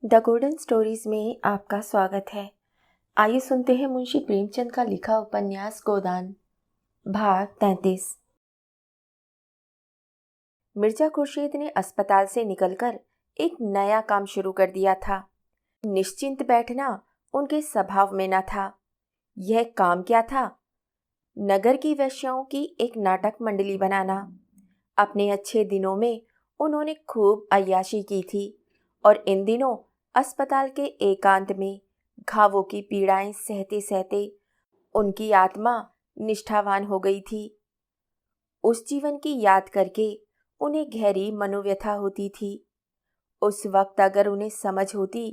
The golden stories में आपका स्वागत है। आइए सुनते हैं मुंशी प्रेमचंद का लिखा उपन्यास गोदान, भाग 33। मिर्जा खुर्शीद ने अस्पताल से निकलकर एक नया काम शुरू कर दिया था। निश्चिंत बैठना उनके स्वभाव में न था। यह काम क्या था? नगर की वेश्याओं की एक नाटक मंडली बनाना। अपने अच्छे दिनों में उन्होंने खूब अय्याशी की थी और इन दिनों अस्पताल के एकांत में घावों की पीड़ाएं सहते सहते उनकी आत्मा निष्ठावान हो गई थी। उस जीवन की याद करके उन्हें गहरी मनोव्यथा होती थी। उस वक्त अगर उन्हें समझ होती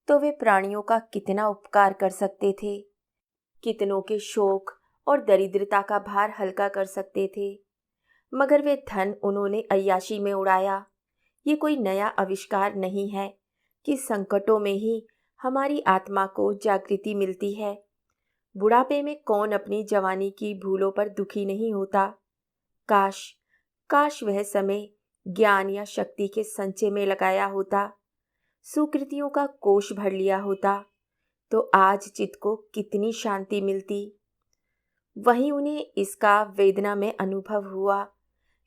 तो वे प्राणियों का कितना उपकार कर सकते थे, कितनों के शोक और दरिद्रता का भार हल्का कर सकते थे। मगर वे धन उन्होंने अय्याशी में उड़ाया। ये कोई नया आविष्कार नहीं है कि संकटों में ही हमारी आत्मा को जागृति मिलती है। बुढ़ापे में कौन अपनी जवानी की भूलों पर दुखी नहीं होता। काश काश वह समय ज्ञान या शक्ति के संचय में लगाया होता, सुकृतियों का कोष भर लिया होता, तो आज चित्त को कितनी शांति मिलती। वहीं उन्हें इसका वेदना में अनुभव हुआ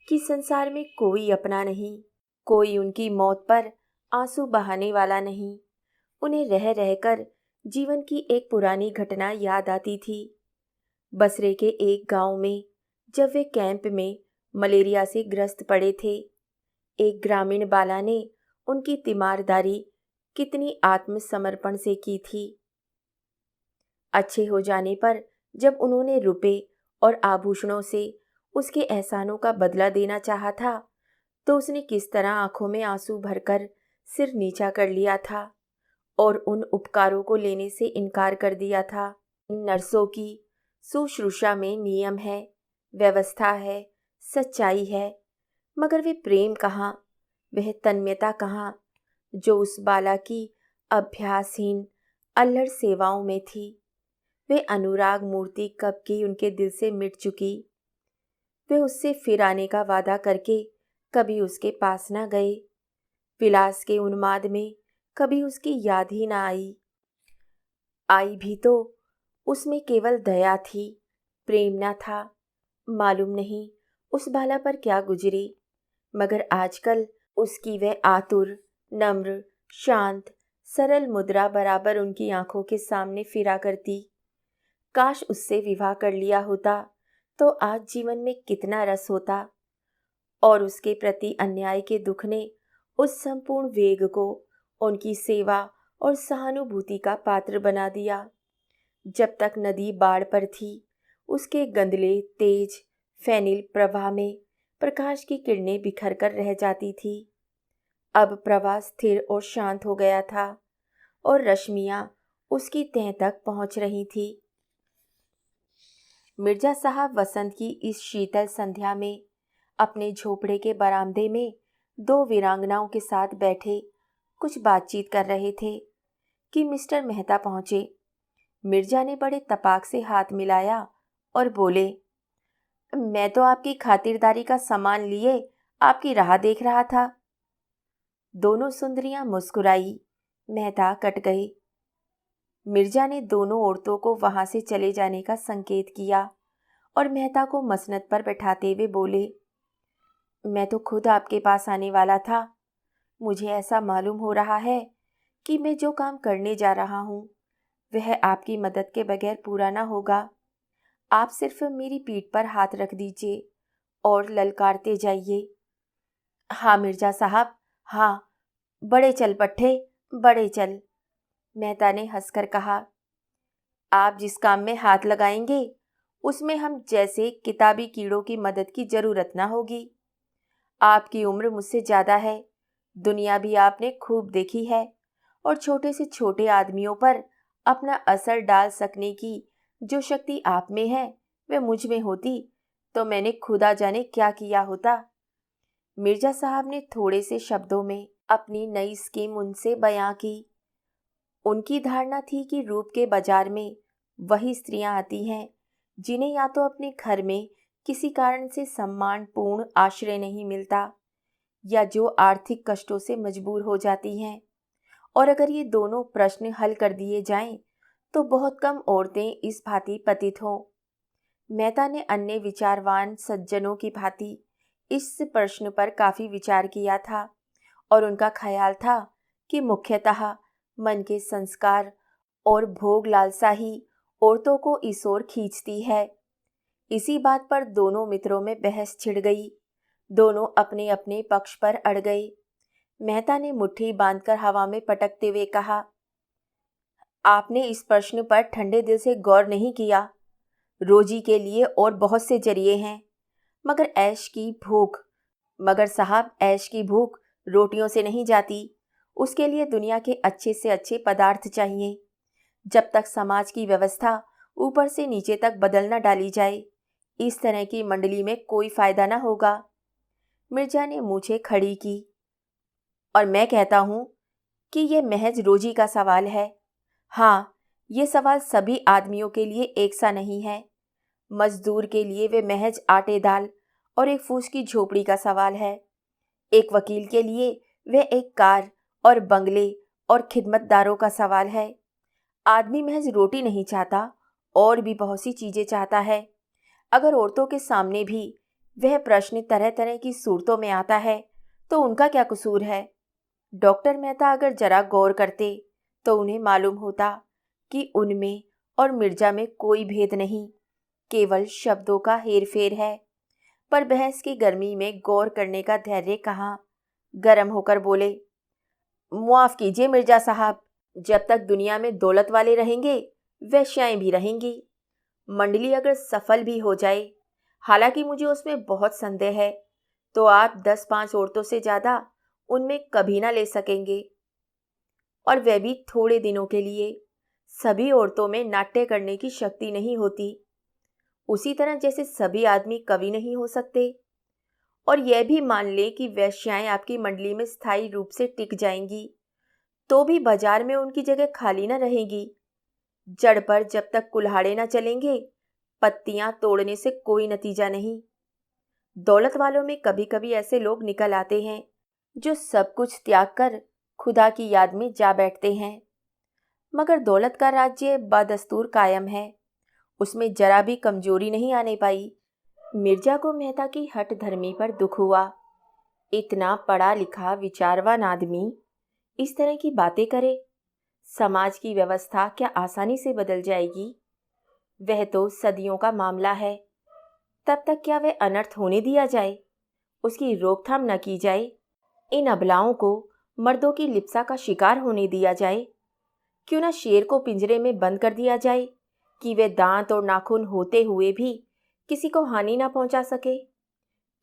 कि संसार में कोई अपना नहीं, कोई उनकी मौत पर आंसू बहाने वाला नहीं। उन्हें रह रहकर जीवन की एक पुरानी घटना याद आती थी। बसरे के एक गांव में जब वे कैंप में मलेरिया से ग्रस्त पड़े थे, एक ग्रामीण बाला ने उनकी तीमारदारी कितनी आत्मसमर्पण से की थी। अच्छे हो जाने पर जब उन्होंने रुपए और आभूषणों से उसके एहसानों का बदला देना चाहा था, तो उसने किस तरह आंखों में आंसू भरकर सिर नीचा कर लिया था और उन उपकारों को लेने से इनकार कर दिया था। नर्सों की शुश्रूषा में नियम है, व्यवस्था है, सच्चाई है, मगर वे प्रेम कहाँ, वह तन्मयता कहाँ जो उस बाला की अभ्यासहीन अल्लड़ सेवाओं में थी। वे अनुराग मूर्ति कब की उनके दिल से मिट चुकी। वे उससे फिर आने का वादा करके कभी उसके पास न गए। विलास के उन्माद में कभी उसकी याद ही ना आई भी तो उसमें केवल दया थी, प्रेम न था। मालूम नहीं उस बाला पर क्या गुजरी, मगर आजकल उसकी वह आतुर, नम्र, शांत, सरल मुद्रा बराबर उनकी आंखों के सामने फिरा करती। काश उससे विवाह कर लिया होता तो आज जीवन में कितना रस होता। और उसके प्रति अन्याय के दुख ने उस संपूर्ण वेग को उनकी सेवा और सहानुभूति का पात्र बना दिया। जब तक नदी बाढ़ पर थी, उसके गंदले तेज फैनिल प्रवाह में प्रकाश की किरणें बिखर कर रह जाती थी। अब प्रवाह स्थिर और शांत हो गया था और रश्मियां उसकी तह तक पहुंच रही थी। मिर्जा साहब वसंत की इस शीतल संध्या में अपने झोपड़े के बरामदे में दो वीरांगनाओं के साथ बैठे कुछ बातचीत कर रहे थे कि मिस्टर मेहता पहुंचे। मिर्जा ने बड़े तपाक से हाथ मिलाया और बोले, मैं तो आपकी खातिरदारी का सामान लिए आपकी राह देख रहा था। दोनों सुंदरियां मुस्कुराई। मेहता कट गए। मिर्जा ने दोनों औरतों को वहां से चले जाने का संकेत किया और मेहता को मसनद पर बैठाते हुए बोले, मैं तो खुद आपके पास आने वाला था। मुझे ऐसा मालूम हो रहा है कि मैं जो काम करने जा रहा हूँ वह आपकी मदद के बगैर पूरा ना होगा। आप सिर्फ मेरी पीठ पर हाथ रख दीजिए और ललकारते जाइए, हाँ मिर्जा साहब, हाँ, बड़े चल पट्टे, बड़े चल। मेहता ने हंसकर कहा, आप जिस काम में हाथ लगाएंगे उसमें हम जैसे किताबी कीड़ों की मदद की जरूरत ना होगी। आपकी उम्र मुझसे ज़्यादा है, दुनिया भी आपने खूब देखी है और छोटे से छोटे आदमियों पर अपना असर डाल सकने की जो शक्ति आप में है वह मुझ में होती तो मैंने खुदा जाने क्या किया होता। मिर्जा साहब ने थोड़े से शब्दों में अपनी नई स्कीम उनसे बयां की। उनकी धारणा थी कि रूप के बाजार में वही स्त्रियां आती हैं जिन्हें या तो अपने घर में किसी कारण से सम्मानपूर्ण आश्रय नहीं मिलता या जो आर्थिक कष्टों से मजबूर हो जाती हैं और अगर ये दोनों प्रश्न हल कर दिए जाएं तो बहुत कम औरतें इस भांति पतित हों। मेहता ने अन्य विचारवान सज्जनों की भांति इस प्रश्न पर काफी विचार किया था और उनका ख्याल था कि मुख्यतः मन के संस्कार और भोग लालसा ही औरतों को इस ओर खींचती है। इसी बात पर दोनों मित्रों में बहस छिड़ गई। दोनों अपने अपने पक्ष पर अड़ गए। मेहता ने मुट्ठी बांधकर हवा में पटकते हुए कहा, आपने इस प्रश्न पर ठंडे दिल से गौर नहीं किया। रोजी के लिए और बहुत से जरिए हैं, मगर साहब ऐश की भूख रोटियों से नहीं जाती। उसके लिए दुनिया के अच्छे से अच्छे पदार्थ चाहिए। जब तक समाज की व्यवस्था ऊपर से नीचे तक बदल न डाली जाए, इस तरह की मंडली में कोई फायदा न होगा। मिर्जा ने मूछें खड़ी की। और मैं कहता हूं कि यह महज रोजी का सवाल है। हाँ, ये सवाल सभी आदमियों के लिए एक सा नहीं है। मजदूर के लिए वे महज आटे दाल और एक फूस की झोपड़ी का सवाल है। एक वकील के लिए वह एक कार और बंगले और खिदमतदारों का सवाल है। आदमी महज रोटी नहीं चाहता, और भी बहुत सी चीजें चाहता है। अगर औरतों के सामने भी वह प्रश्न तरह तरह की सूरतों में आता है तो उनका क्या कसूर है? डॉक्टर मेहता अगर जरा गौर करते तो उन्हें मालूम होता कि उनमें और मिर्जा में कोई भेद नहीं, केवल शब्दों का हेरफेर है। पर बहस की गर्मी में गौर करने का धैर्य कहाँ। गर्म होकर बोले, मुआफ कीजिए मिर्जा साहब, जब तक दुनिया में दौलत वाले रहेंगे वेश्याएं भी रहेंगी। मंडली अगर सफल भी हो जाए, हालांकि मुझे उसमें बहुत संदेह है, तो आप 10-5 औरतों से ज़्यादा उनमें कभी ना ले सकेंगे, और वह भी थोड़े दिनों के लिए। सभी औरतों में नाट्य करने की शक्ति नहीं होती, उसी तरह जैसे सभी आदमी कवि नहीं हो सकते। और यह भी मान ले कि वेश्याएं आपकी मंडली में स्थायी रूप से टिक जाएंगी, तो भी बाजार में उनकी जगह खाली न रहेगी। जड़ पर जब तक कुल्हाड़े न चलेंगे, पत्तियां तोड़ने से कोई नतीजा नहीं। दौलत वालों में कभी कभी ऐसे लोग निकल आते हैं जो सब कुछ त्याग कर खुदा की याद में जा बैठते हैं, मगर दौलत का राज्य बदस्तूर कायम है, उसमें जरा भी कमजोरी नहीं आने पाई। मिर्जा को मेहता की हठ धर्मी पर दुख हुआ। इतना पढ़ा लिखा विचारवान आदमी इस तरह की बातें करे, समाज की व्यवस्था क्या आसानी से बदल जाएगी? वह तो सदियों का मामला है। तब तक क्या वह अनर्थ होने दिया जाए, उसकी रोकथाम न की जाए? इन अबलाओं को मर्दों की लिप्सा का शिकार होने दिया जाए? क्यों न शेर को पिंजरे में बंद कर दिया जाए कि वे दांत और नाखून होते हुए भी किसी को हानि ना पहुंचा सके?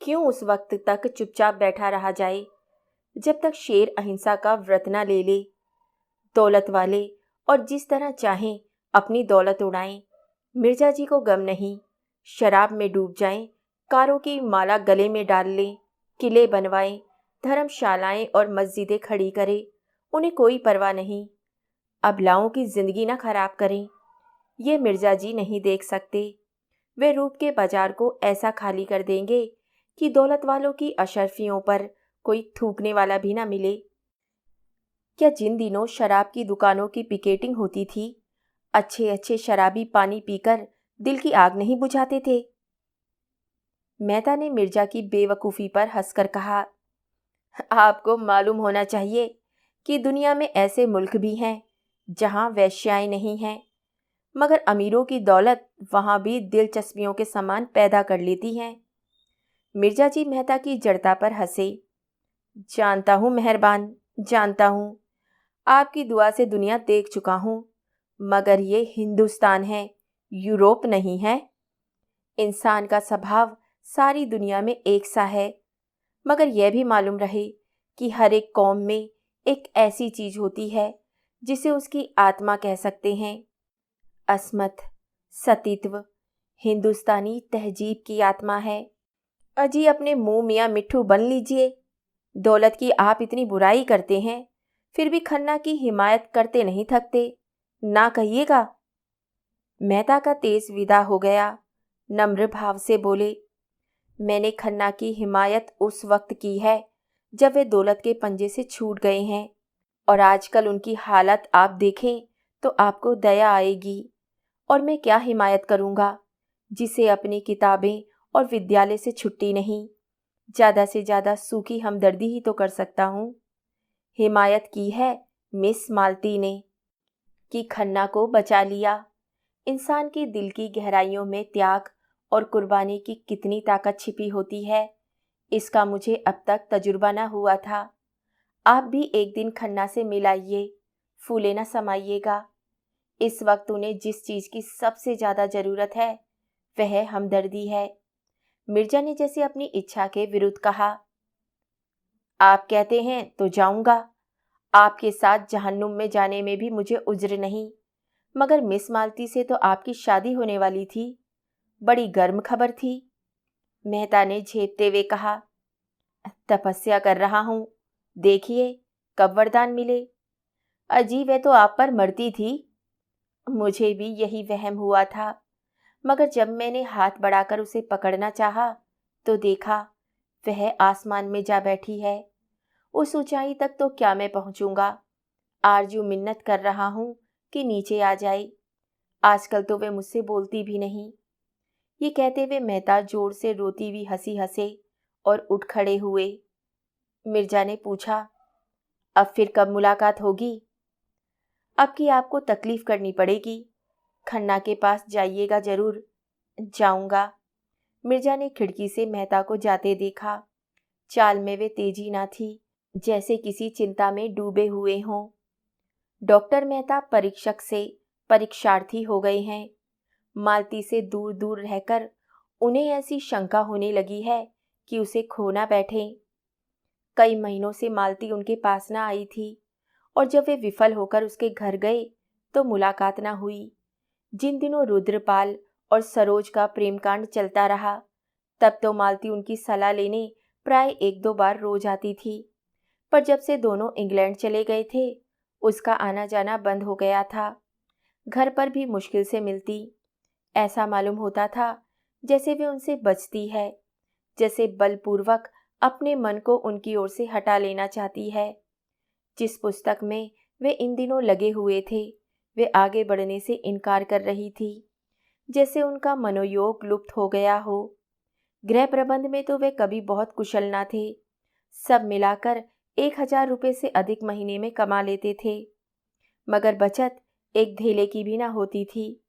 क्यों उस वक्त तक चुपचाप बैठा रहा जाए जब तक शेर अहिंसा का व्रत न ले ले? दौलत वाले और जिस तरह चाहें अपनी दौलत उड़ाएं, मिर्जा जी को गम नहीं। शराब में डूब जाएं, कारों की माला गले में डाल लें, किले बनवाएं, धर्मशालाएं और मस्जिदें खड़ी करें, उन्हें कोई परवाह नहीं। अबलाओं की जिंदगी न खराब करें, ये मिर्जा जी नहीं देख सकते। वे रूप के बाजार को ऐसा खाली कर देंगे कि दौलत वालों की अशर्फियों पर कोई थूकने वाला भी ना मिले। क्या जिन दिनों शराब की दुकानों की पिकेटिंग होती थी, अच्छे अच्छे शराबी पानी पीकर दिल की आग नहीं बुझाते थे? मेहता ने मिर्जा की बेवकूफ़ी पर हंसकर कहा, आपको मालूम होना चाहिए कि दुनिया में ऐसे मुल्क भी हैं जहां वैश्याएं नहीं हैं, मगर अमीरों की दौलत वहां भी दिलचस्पियों के समान पैदा कर लेती हैं। मिर्जा जी मेहता की जड़ता पर हंसे। जानता हूं मेहरबान, जानता हूं, आपकी दुआ से दुनिया देख चुका हूं, मगर ये हिंदुस्तान है, यूरोप नहीं है। इंसान का स्वभाव सारी दुनिया में एक सा है, मगर यह भी मालूम रहे कि हर एक कौम में एक ऐसी चीज होती है जिसे उसकी आत्मा कह सकते हैं। अस्मत, सतीत्व, हिंदुस्तानी तहजीब की आत्मा है। अजी अपने मुंह मियाँ मिट्ठू बन लीजिए। दौलत की आप इतनी बुराई करते हैं, फिर भी खन्ना की हिमायत करते नहीं थकते, ना कहिएगा। मेहता का तेज विदा हो गया। नम्र भाव से बोले, मैंने खन्ना की हिमायत उस वक्त की है जब वे दौलत के पंजे से छूट गए हैं। और आजकल उनकी हालत आप देखें तो आपको दया आएगी। और मैं क्या हिमायत करूँगा, जिसे अपनी किताबें और विद्यालय से छुट्टी नहीं, ज़्यादा से ज़्यादा सूखी हमदर्दी ही तो कर सकता हूँ। हिमायत की है मिस मालती ने कि खन्ना को बचा लिया। इंसान के दिल की गहराइयों में त्याग और कुर्बानी की कितनी ताकत छिपी होती है, इसका मुझे अब तक तजुर्बा न हुआ था। आप भी एक दिन खन्ना से मिलाइए, फूले न समाइएगा। इस वक्त उन्हें जिस चीज़ की सबसे ज़्यादा ज़रूरत है वह हमदर्दी है। मिर्जा ने जैसे अपनी इच्छा के विरुद्ध कहा, आप कहते हैं तो जाऊंगा। आपके साथ जहन्नुम में जाने में भी मुझे उज्र नहीं, मगर मिस मालती से तो आपकी शादी होने वाली थी। बड़ी गर्म खबर थी। मेहता ने झेपते हुए कहा, तपस्या कर रहा हूँ, देखिए कब वरदान मिले। अजी वह तो आप पर मरती थी। मुझे भी यही वहम हुआ था, मगर जब मैंने हाथ बढ़ाकर उसे पकड़ना चाहा तो देखा वह आसमान में जा बैठी है। उस ऊंचाई तक तो क्या मैं पहुंचूंगा। आरजू मिन्नत कर रहा हूं कि नीचे आ जाए। आजकल तो वे मुझसे बोलती भी नहीं। ये कहते हुए मेहता जोर से रोती हुई हंसी हंसे और उठ खड़े हुए। मिर्जा ने पूछा, अब फिर कब मुलाकात होगी? अब की आपको तकलीफ करनी पड़ेगी। खन्ना के पास जाइएगा जरूर। जाऊंगा। मिर्जा ने खिड़की से मेहता को जाते देखा। चाल में वे तेजी ना थी, जैसे किसी चिंता में डूबे हुए हों। डॉक्टर मेहता परीक्षक से परीक्षार्थी हो गए हैं। मालती से दूर दूर रहकर उन्हें ऐसी शंका होने लगी है कि उसे खो ना बैठे। कई महीनों से मालती उनके पास ना आई थी, और जब वे विफल होकर उसके घर गए तो मुलाकात ना हुई। जिन दिनों रुद्रपाल और सरोज का प्रेम कांड चलता रहा, तब तो मालती उनकी सलाह लेने प्राय एक दो बार रोज आती थी। पर जब से दोनों इंग्लैंड चले गए थे, उसका आना जाना बंद हो गया था। घर पर भी मुश्किल से मिलती। ऐसा मालूम होता था जैसे वे उनसे बचती है, जैसे बलपूर्वक अपने मन को उनकी ओर से हटा लेना चाहती है। जिस पुस्तक में वे इन दिनों लगे हुए थे, वे आगे बढ़ने से इनकार कर रही थी, जैसे उनका मनोयोग लुप्त हो गया हो। गृह प्रबंध में तो वे कभी बहुत कुशल ना थे। सब मिलाकर 1,000 रुपये से अधिक महीने में कमा लेते थे, मगर बचत एक धेले की भी ना होती थी।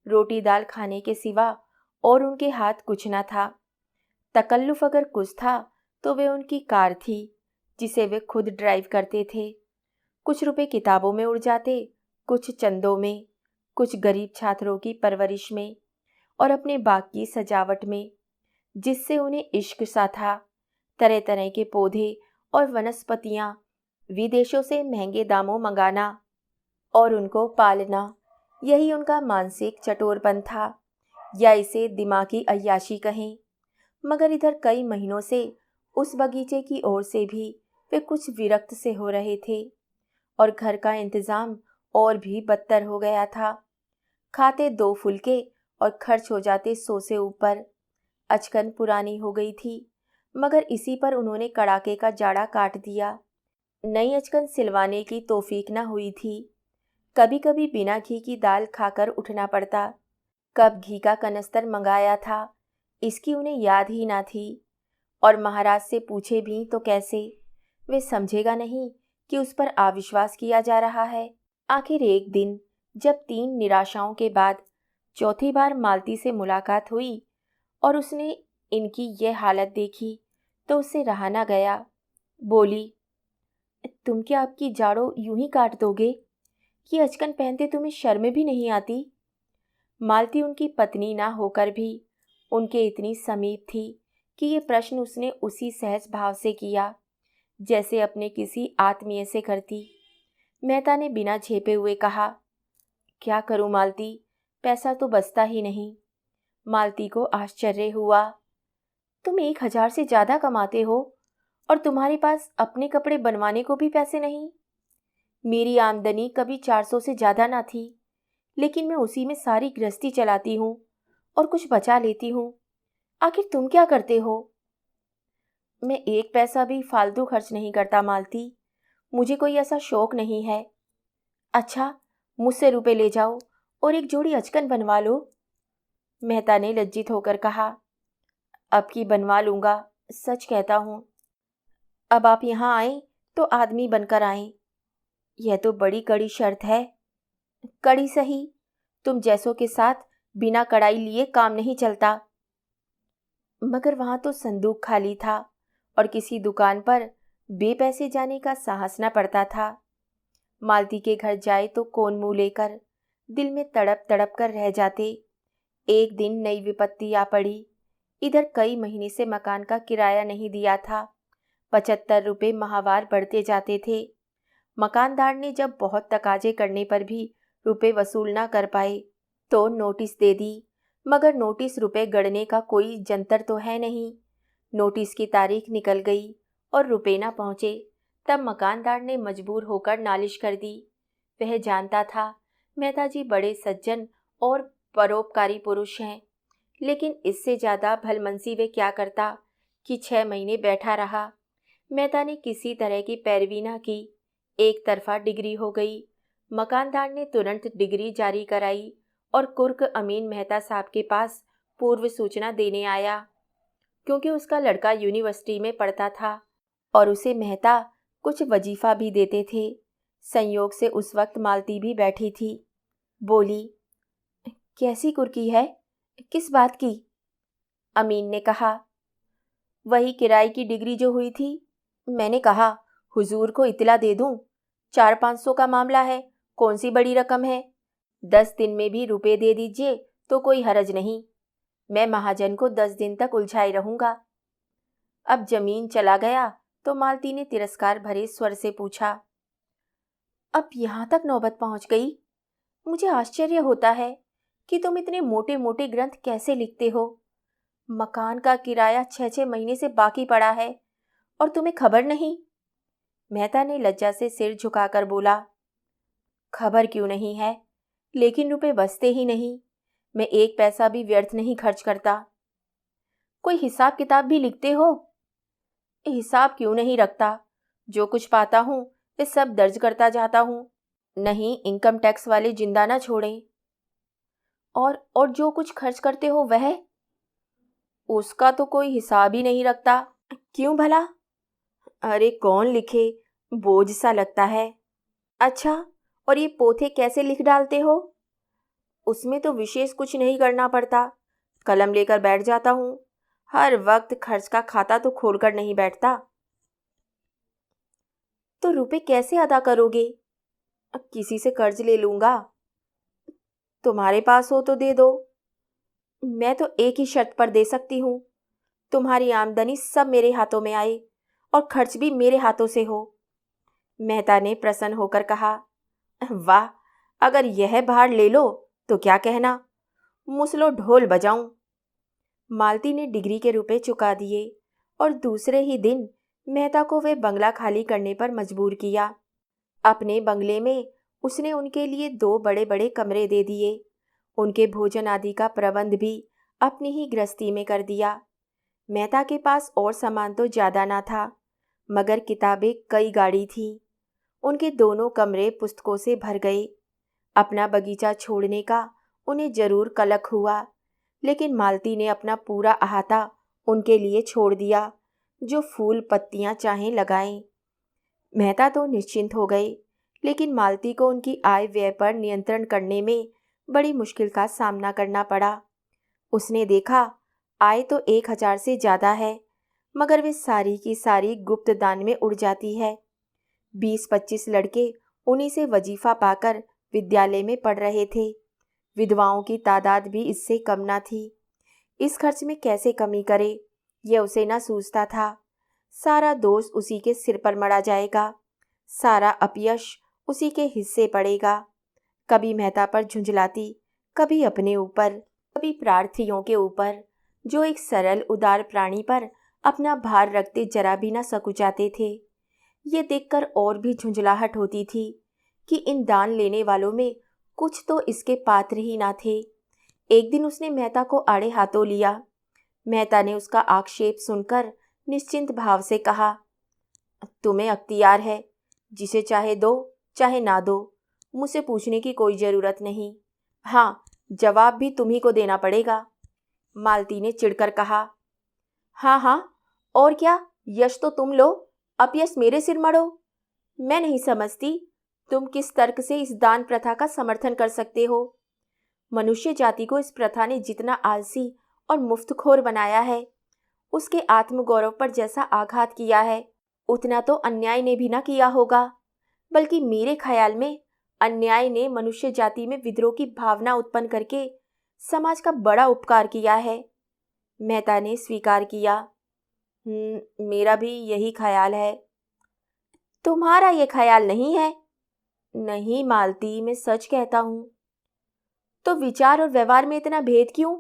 रोटी दाल खाने के सिवा और उनके हाथ कुछ ना था। तकल्लुफ अगर कुछ था तो वे उनकी कार थी, जिसे वे खुद ड्राइव करते थे। कुछ रुपए किताबों में उड़ जाते, कुछ चंदों में, कुछ गरीब छात्रों की परवरिश में, और अपने बाग की सजावट में, जिससे उन्हें इश्क सा था। तरह तरह के पौधे और वनस्पतियां विदेशों से महंगे दामों मंगाना और उनको पालना, यही उनका मानसिक चटोरपन था, या इसे दिमागी अय्याशी कहें। मगर इधर कई महीनों से उस बगीचे की ओर से भी वे कुछ विरक्त से हो रहे थे, और घर का इंतजाम और भी बदतर हो गया था। खाते 2 फुलके और खर्च हो जाते 100 से ऊपर। अचकन पुरानी हो गई थी, मगर इसी पर उन्होंने कड़ाके का जाड़ा काट दिया। नई अचकन सिलवाने की तौफीक न हुई थी। कभी कभी बिना घी की दाल खाकर उठना पड़ता। कब घी का कनस्तर मंगाया था, इसकी उन्हें याद ही ना थी। और महाराज से पूछे भी तो कैसे? वे समझेगा नहीं कि उस पर अविश्वास किया जा रहा है। आखिर एक दिन जब 3 निराशाओं के बाद चौथी बार मालती से मुलाकात हुई और उसने इनकी यह हालत देखी, तो उससे रहा ना गया। बोली, तुम क्या आपकी जाड़ों यूं ही काट दोगे? ये अचकन पहनते तुम्हें शर्म भी नहीं आती? मालती उनकी पत्नी ना होकर भी उनके इतनी समीप थी कि ये प्रश्न उसने उसी सहज भाव से किया जैसे अपने किसी आत्मीय से करती। मेहता ने बिना झेपे हुए कहा, क्या करूं मालती, पैसा तो बचता ही नहीं। मालती को आश्चर्य हुआ। तुम 1,000 से ज्यादा कमाते हो और तुम्हारे पास अपने कपड़े बनवाने को भी पैसे नहीं। मेरी आमदनी कभी 400 से ज्यादा ना थी, लेकिन मैं उसी में सारी गृहस्थी चलाती हूँ और कुछ बचा लेती हूँ। आखिर तुम क्या करते हो? मैं एक पैसा भी फालतू खर्च नहीं करता मालती। मुझे कोई ऐसा शौक नहीं है। अच्छा, मुझसे रुपए ले जाओ और एक जोड़ी अचकन बनवा लो। मेहता ने लज्जित होकर कहा। अब की बनवा लूंगा, सच कहता हूँ। अब आप यहाँ आए तो आदमी बनकर आए। यह तो बड़ी कड़ी शर्त है। कड़ी सही, तुम जैसों के साथ बिना कड़ाई लिए काम नहीं चलता। मगर वहां तो संदूक खाली था और किसी दुकान पर बेपैसे जाने का साहस न पड़ता था। मालती के घर जाए तो कौन मुंह लेकर, दिल में तड़प तड़प कर रह जाते। एक दिन नई विपत्ति आ पड़ी। इधर कई महीने से मकान का किराया नहीं दिया था। 75 रुपये माहवार बढ़ते जाते थे। मकानदार ने जब बहुत तकाजे करने पर भी रुपए वसूल ना कर पाए तो नोटिस दे दी। मगर नोटिस रुपए गढ़ने का कोई जंतर तो है नहीं। नोटिस की तारीख निकल गई और रुपए ना पहुंचे। तब मकानदार ने मजबूर होकर नालिश कर दी। वह जानता था मेहता जी बड़े सज्जन और परोपकारी पुरुष हैं, लेकिन इससे ज़्यादा भलमनसी वे क्या करता कि 6 महीने बैठा रहा। मेहता ने किसी तरह की पैरवी ना की। एक तरफा डिग्री हो गई। मकानदार ने तुरंत डिग्री जारी कराई और कुर्क अमीन मेहता साहब के पास पूर्व सूचना देने आया, क्योंकि उसका लड़का यूनिवर्सिटी में पढ़ता था और उसे मेहता कुछ वजीफा भी देते थे। संयोग से उस वक्त मालती भी बैठी थी। बोली, कैसी कुर्की है, किस बात की? अमीन ने कहा, वही किराए की डिग्री जो हुई थी। मैंने कहा हुजूर को इतला दे दूं, 400-500 का मामला है, कौन सी बड़ी रकम है। 10 दिन में भी रुपए दे दीजिए तो कोई हरज नहीं। मैं महाजन को 10 दिन तक उलझाए रहूंगा। अब जमीन चला गया तो मालती ने तिरस्कार भरे स्वर से पूछा, अब यहां तक नौबत पहुंच गई? मुझे आश्चर्य होता है कि तुम इतने मोटे मोटे ग्रंथ कैसे लिखते हो। मकान का किराया 6-6 महीने से बाकी पड़ा है और तुम्हें खबर नहीं? मेहता ने लज्जा से सिर झुकाकर बोला, खबर क्यों नहीं है, लेकिन रुपए बचते ही नहीं। मैं एक पैसा भी व्यर्थ नहीं खर्च करता। कोई हिसाब किताब भी लिखते हो? हिसाब क्यों नहीं रखता, जो कुछ पाता हूँ वे सब दर्ज करता जाता हूँ। नहीं, इनकम टैक्स वाले जिंदा ना छोड़ें। और जो कुछ खर्च करते हो वह? उसका तो कोई हिसाब ही नहीं रखता। क्यों भला? अरे कौन लिखे, बोझ सा लगता है। अच्छा, और ये पोथे कैसे लिख डालते हो? उसमें तो विशेष कुछ नहीं करना पड़ता, कलम लेकर बैठ जाता हूँ। हर वक्त खर्च का खाता तो खोलकर नहीं बैठता। तो रुपए कैसे अदा करोगे? अब किसी से कर्ज ले लूंगा। तुम्हारे पास हो तो दे दो। मैं तो एक ही शर्त पर दे सकती हूँ, तुम्हारी आमदनी सब मेरे हाथों में आए और खर्च भी मेरे हाथों से हो। मेहता ने प्रसन्न होकर कहा, वाह, अगर यह भार ले लो तो क्या कहना, मुसलो ढोल बजाऊं। मालती ने डिग्री के रुपए चुका दिए और दूसरे ही दिन मेहता को वे बंगला खाली करने पर मजबूर किया। अपने बंगले में उसने उनके लिए 2 बड़े बड़े कमरे दे दिए। उनके भोजन आदि का प्रबंध भी अपनी ही गृहस्थी में कर दिया। मेहता के पास और सामान तो ज़्यादा ना था, मगर किताबें कई गाड़ी थी। उनके दोनों कमरे पुस्तकों से भर गए। अपना बगीचा छोड़ने का उन्हें जरूर कलक हुआ, लेकिन मालती ने अपना पूरा अहाता उनके लिए छोड़ दिया, जो फूल पत्तियां चाहें लगाएं। मेहता तो निश्चिंत हो गए, लेकिन मालती को उनकी आय व्यय पर नियंत्रण करने में बड़ी मुश्किल का सामना करना पड़ा। उसने देखा आय तो 1000 से ज़्यादा है, मगर वे सारी की सारी गुप्त दान में उड़ जाती है। 20-25 लड़के उन्हीं से वजीफा पाकर विद्यालय में पढ़ रहे थे। विधवाओं की तादाद भी इससे कम ना थी। इस खर्च में कैसे कमी करे, यह उसे ना सूझता था। सारा दोष उसी के सिर पर मढ़ा जाएगा, सारा अपयश उसी के हिस्से पड़ेगा। कभी मेहता पर झुंझलाती, कभी अपने ऊपर, कभी प्रार्थियों के ऊपर, जो एक सरल उदार प्राणी पर अपना भार रखते जरा भी ना सकुचाते थे। ये देखकर और भी झुंझलाहट होती थी कि इन दान लेने वालों में कुछ तो इसके पात्र ही ना थे। एक दिन उसने मेहता को आड़े हाथों लिया। मेहता ने उसका आक्षेप सुनकर निश्चिंत भाव से कहा, तुम्हें अख्तियार है, जिसे चाहे दो चाहे ना दो, मुझसे पूछने की कोई ज़रूरत नहीं। हाँ, जवाब भी तुम्ही को देना पड़ेगा, मालती ने चिढ़कर कहा। हाँ हाँ, और क्या, यश तो तुम लो, अपयश मेरे सिर मढ़ो। मैं नहीं समझती तुम किस तर्क से इस दान प्रथा का समर्थन कर सकते हो। मनुष्य जाति को इस प्रथा ने जितना आलसी और मुफ्तखोर बनाया है, उसके आत्मगौरव पर जैसा आघात किया है, उतना तो अन्याय ने भी ना किया होगा। बल्कि मेरे ख्याल में अन्याय ने मनुष्य जाति में विद्रोह की भावना उत्पन्न करके समाज का बड़ा उपकार किया है, मेहता ने स्वीकार किया। मेरा भी यही ख्याल है। तुम्हारा ये ख्याल नहीं है? नहीं मालती, मैं सच कहता हूं। तो विचार और व्यवहार में इतना भेद क्यों?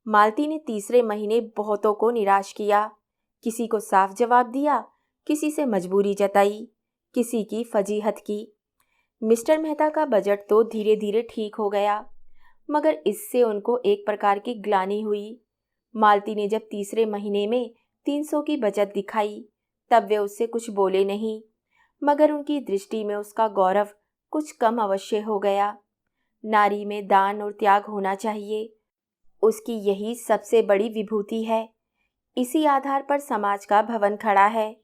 मालती ने तीसरे महीने बहुतों को निराश किया। किसी को साफ जवाब दिया, किसी से मजबूरी जताई, किसी की फजीहत की। मिस्टर मेहता का बजट तो धीरे धीरे ठीक हो गया, मगर इससे उनको एक प्रकार की ग्लानि हुई। मालती ने जब तीसरे महीने में 300 की बचत दिखाई, तब वे उससे कुछ बोले नहीं, मगर उनकी दृष्टि में उसका गौरव कुछ कम अवश्य हो गया। नारी में दान और त्याग होना चाहिए, उसकी यही सबसे बड़ी विभूति है। इसी आधार पर समाज का भवन खड़ा है।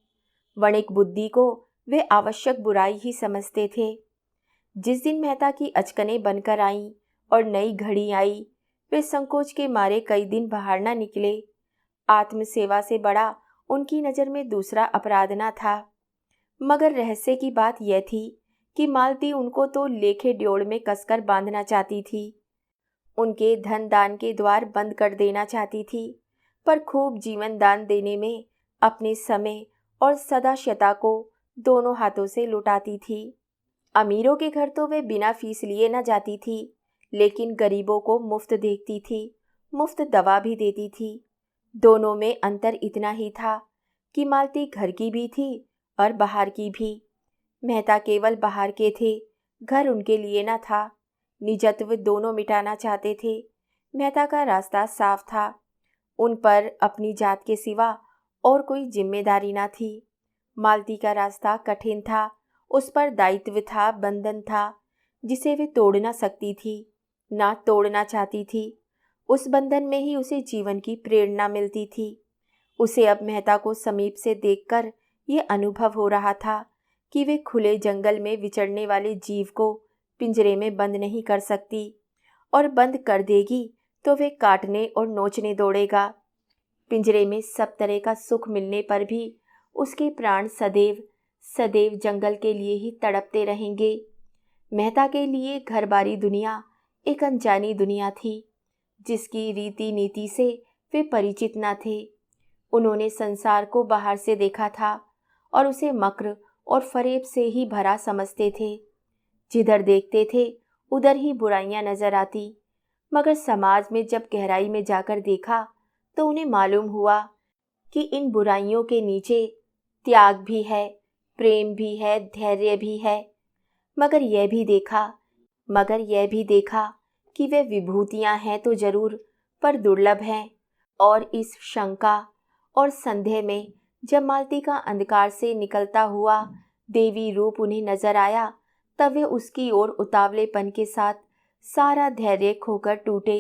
वणिक बुद्धि को वे आवश्यक बुराई ही समझते थे। जिस दिन मेहता की अचकनें बनकर आईं और नई घड़ी आई, वे संकोच के मारे कई दिन बाहर न निकले। आत्मसेवा से बड़ा उनकी नज़र में दूसरा अपराध न था। मगर रहस्य की बात यह थी कि मालती उनको तो लेखे ड्योढ़ में कसकर बांधना चाहती थी, उनके धन दान के द्वार बंद कर देना चाहती थी, पर खूब जीवन दान देने में अपने समय और सदाशयता को दोनों हाथों से लुटाती थी। अमीरों के घर तो वे बिना फीस लिए न जाती थी, लेकिन गरीबों को मुफ्त देखती थी, मुफ्त दवा भी देती थी। दोनों में अंतर इतना ही था कि मालती घर की भी थी और बाहर की भी। मेहता केवल बाहर के थे, घर उनके लिए न था। निजत्व दोनों मिटाना चाहते थे। मेहता का रास्ता साफ था, उन पर अपनी जात के सिवा और कोई जिम्मेदारी न थी। मालती का रास्ता कठिन था, उस पर दायित्व था, बंधन था, जिसे वे तोड़ न सकती थी, ना तोड़ना चाहती थी। उस बंधन में ही उसे जीवन की प्रेरणा मिलती थी। उसे अब मेहता को समीप से देखकर ये अनुभव हो रहा था कि वे खुले जंगल में विचरने वाले जीव को पिंजरे में बंद नहीं कर सकती, और बंद कर देगी तो वे काटने और नोचने दौड़ेगा। पिंजरे में सब तरह का सुख मिलने पर भी उसके प्राण सदैव सदैव जंगल के लिए ही तड़पते रहेंगे। मेहता के लिए घरबारी दुनिया एक अनजानी दुनिया थी, जिसकी रीति नीति से वे परिचित न थे। उन्होंने संसार को बाहर से देखा था और उसे मक्र और फरेब से ही भरा समझते थे। जिधर देखते थे उधर ही बुराइयां नजर आती, मगर समाज में जब गहराई में जाकर देखा तो उन्हें मालूम हुआ कि इन बुराइयों के नीचे त्याग भी है, प्रेम भी है, धैर्य भी है। मगर यह भी देखा कि वे विभूतियां हैं तो जरूर, पर दुर्लभ हैं। और इस शंका और संदेह में जब मालती का अंधकार से निकलता हुआ देवी रूप उन्हें नजर आया, तब वे उसकी ओर उतावलेपन के साथ सारा धैर्य खोकर टूटे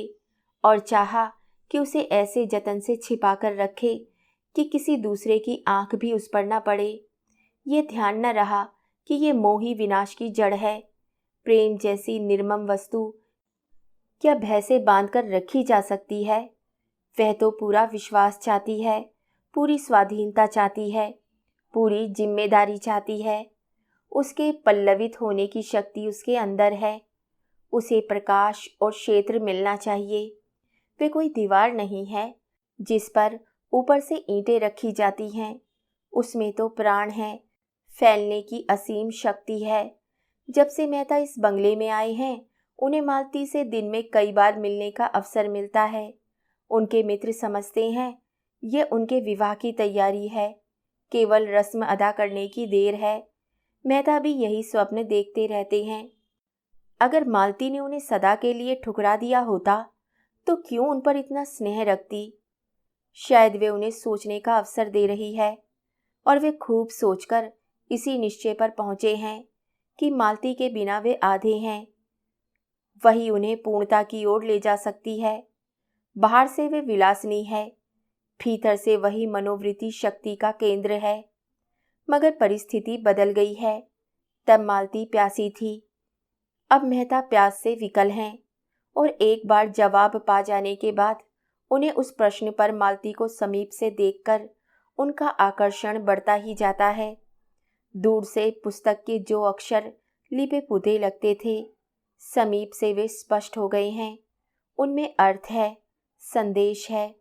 और चाहा कि उसे ऐसे जतन से छिपा कर रखे कि किसी दूसरे की आंख भी उस पर न पड़े। ये ध्यान न रहा कि ये मोह ही विनाश की जड़ है। प्रेम जैसी निर्मम वस्तु क्या भय से बांध कर रखी जा सकती है? वह तो पूरा विश्वास चाहती है, पूरी स्वाधीनता चाहती है, पूरी जिम्मेदारी चाहती है। उसके पल्लवित होने की शक्ति उसके अंदर है। उसे प्रकाश और क्षेत्र मिलना चाहिए। वे कोई दीवार नहीं है जिस पर ऊपर से ईंटें रखी जाती हैं। उसमें तो प्राण है, फैलने की असीम शक्ति है। जब से मेहता इस बंगले में आए हैं, उन्हें मालती से दिन में कई बार मिलने का अवसर मिलता है। उनके मित्र समझते हैं ये उनके विवाह की तैयारी है, केवल रस्म अदा करने की देर है। मेहता भी यही स्वप्न देखते रहते हैं। अगर मालती ने उन्हें सदा के लिए ठुकरा दिया होता तो क्यों उन पर इतना स्नेह रखती? शायद वे उन्हें सोचने का अवसर दे रही है, और वे खूब सोचकर इसी निश्चय पर पहुंचे हैं कि मालती के बिना वे आधे हैं। वही उन्हें पूर्णता की ओर ले जा सकती है। बाहर से वे विलासिनी है, भीतर से वही मनोवृत्ति शक्ति का केंद्र है। मगर परिस्थिति बदल गई है। तब मालती प्यासी थी, अब मेहता प्यास से विकल हैं, और एक बार जवाब पा जाने के बाद उन्हें उस प्रश्न पर मालती को समीप से देखकर उनका आकर्षण बढ़ता ही जाता है। दूर से पुस्तक के जो अक्षर लिपे पुते लगते थे, समीप से वे स्पष्ट हो गए हैं। उनमें अर्थ है, संदेश है।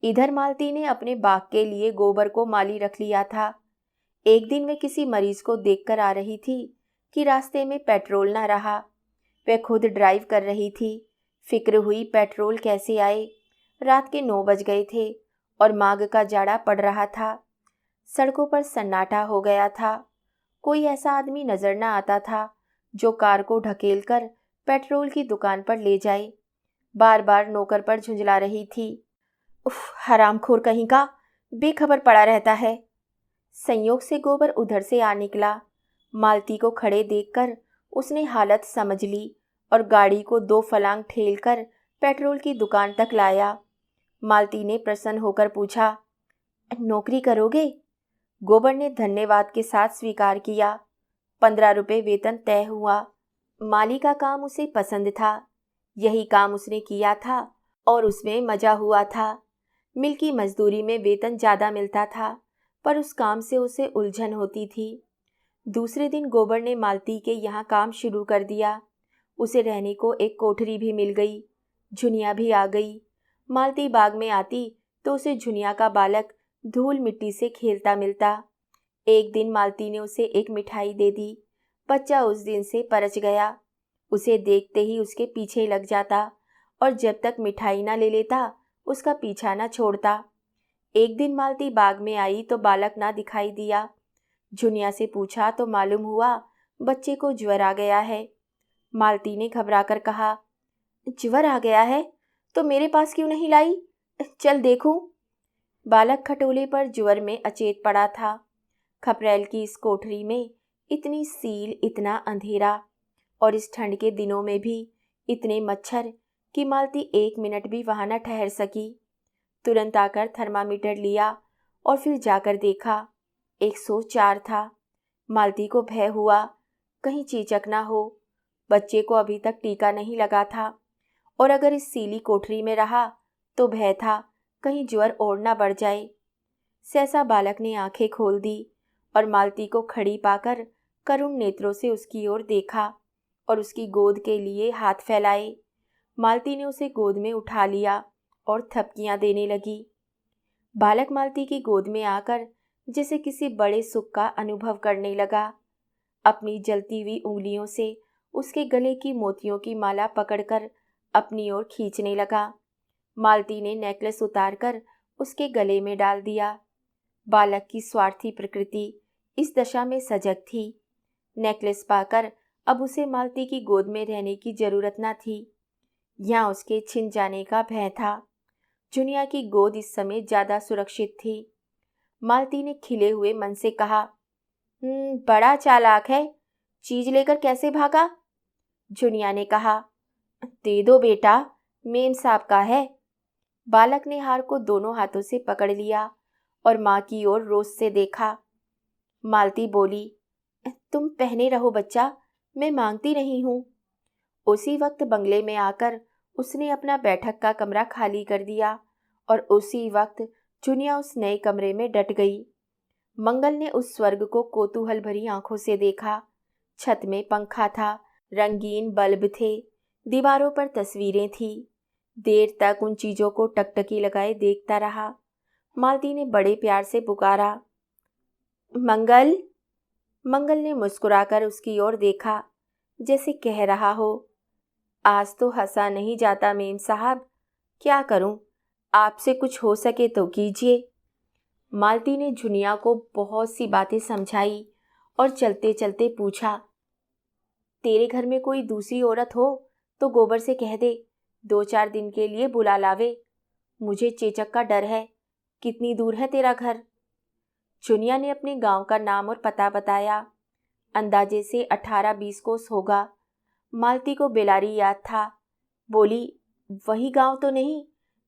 इधर मालती ने अपने बाग के लिए गोबर को माली रख लिया था। एक दिन वे किसी मरीज को देखकर आ रही थी कि रास्ते में पेट्रोल न रहा। वे खुद ड्राइव कर रही थी। फिक्र हुई पेट्रोल कैसे आए। रात के 9 बज गए थे और माघ का जाड़ा पड़ रहा था। सड़कों पर सन्नाटा हो गया था। कोई ऐसा आदमी नजर न आता था जो कार को ढकेलकर पेट्रोल की दुकान पर ले जाए। बार बार नौकर पर झुंझला रही थी। उफ, हरामखोर कहीं का, बेखबर पड़ा रहता है। संयोग से गोबर उधर से आ निकला। मालती को खड़े देखकर उसने हालत समझ ली और गाड़ी को 2 फलांग ठेलकर पेट्रोल की दुकान तक लाया। मालती ने प्रसन्न होकर पूछा, नौकरी करोगे? गोबर ने धन्यवाद के साथ स्वीकार किया। 15 रुपये वेतन तय हुआ। माली का काम उसे पसंद था। यही काम उसने किया था और उसमें मजा हुआ था। मिल की मजदूरी में वेतन ज़्यादा मिलता था, पर उस काम से उसे उलझन होती थी। दूसरे दिन गोबर ने मालती के यहाँ काम शुरू कर दिया। उसे रहने को एक कोठरी भी मिल गई। झुनिया भी आ गई। मालती बाग में आती तो उसे झुनिया का बालक धूल मिट्टी से खेलता मिलता। एक दिन मालती ने उसे एक मिठाई दे दी। बच्चा उस दिन से परच गया। उसे देखते ही उसके पीछे लग जाता और जब तक मिठाई ना ले लेता उसका पीछा ना छोड़ता। एक दिन मालती बाग में आई तो बालक ना दिखाई दिया। झुनिया से पूछा तो मालूम हुआ बच्चे को ज्वर आ गया है। मालती ने घबराकर कहा, ज्वर आ गया है तो मेरे पास क्यों नहीं लाई? चल देखूं। बालक खटोले पर ज्वर में अचेत पड़ा था। खपरेल की इस कोठरी में इतनी सील, इतना अंधेरा और इस ठंड के दिनों में भी इतने मच्छर कि मालती 1 मिनट भी वहां न ठहर सकी। तुरंत आकर थर्मामीटर लिया और फिर जाकर देखा, 104 था। मालती को भय हुआ, कहीं चेचक ना हो। बच्चे को अभी तक टीका नहीं लगा था और अगर इस सीली कोठरी में रहा तो भय था कहीं ज्वर और ना बढ़ जाए। सहसा बालक ने आंखें खोल दी और मालती को खड़ी पाकर करुण नेत्रों से उसकी ओर देखा और उसकी गोद के लिए हाथ फैलाए। मालती ने उसे गोद में उठा लिया और थपकियां देने लगी। बालक मालती की गोद में आकर जैसे किसी बड़े सुख का अनुभव करने लगा। अपनी जलती हुई उंगलियों से उसके गले की मोतियों की माला पकड़कर अपनी ओर खींचने लगा। मालती ने नेकलेस उतारकर उसके गले में डाल दिया। बालक की स्वार्थी प्रकृति इस दशा में सजग थी। नेकलेस पाकर अब उसे मालती की गोद में रहने की जरूरत न थी। यहाँ उसके छिन जाने का भय था। जुनिया की गोद इस समय ज्यादा सुरक्षित थी। मालती ने खिले हुए मन से कहा, बड़ा चालाक है, चीज लेकर कैसे भागा? जुनिया ने कहा, दे दो बेटा, मेम साहब का है। बालक ने हार को दोनों हाथों से पकड़ लिया और माँ की ओर रोज से देखा। मालती बोली, तुम पहने रहो बच्चा, मैं मांगती नहीं हूँ। उसी वक्त बंगले में आकर उसने अपना बैठक का कमरा खाली कर दिया और उसी वक्त जुनिया उस नए कमरे में डट गई। मंगल ने उस स्वर्ग को कौतूहल भरी आंखों से देखा। छत में पंखा था, रंगीन बल्ब थे, दीवारों पर तस्वीरें थी। देर तक उन चीजों को टकटकी लगाए देखता रहा। मालती ने बड़े प्यार से पुकारा, मंगल। मंगल ने मुस्कुराकर उसकी ओर देखा, जैसे कह रहा हो, आज तो हंसा नहीं जाता मेम साहब, क्या करूं, आपसे कुछ हो सके तो कीजिए। मालती ने जुनिया को बहुत सी बातें समझाई और चलते चलते पूछा, तेरे घर में कोई दूसरी औरत हो तो गोबर से कह दे 2-4 दिन के लिए बुला लावे। मुझे चेचक का डर है। कितनी दूर है तेरा घर? चुनिया ने अपने गांव का नाम और पता बताया। अंदाजे से 18-20 कोस होगा। मालती को बेलारी याद था। बोली, वही गांव तो नहीं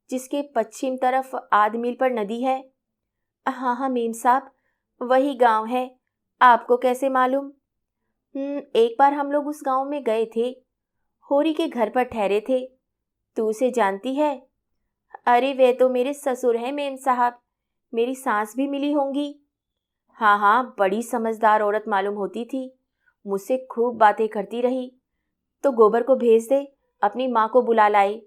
जिसके पश्चिम तरफ आध मील पर नदी है? हाँ हाँ मेम साहब, वही गांव है। आपको कैसे मालूम? एक बार हम लोग उस गांव में गए थे। होरी के घर पर ठहरे थे। तू उसे जानती है? अरे वे तो मेरे ससुर हैं मेम साहब। मेरी सास भी मिली होंगी। हाँ हाँ, बड़ी समझदार औरत मालूम होती थी। मुझसे खूब बातें करती रही। तो गोबर को भेज दे, अपनी माँ को बुला लाए।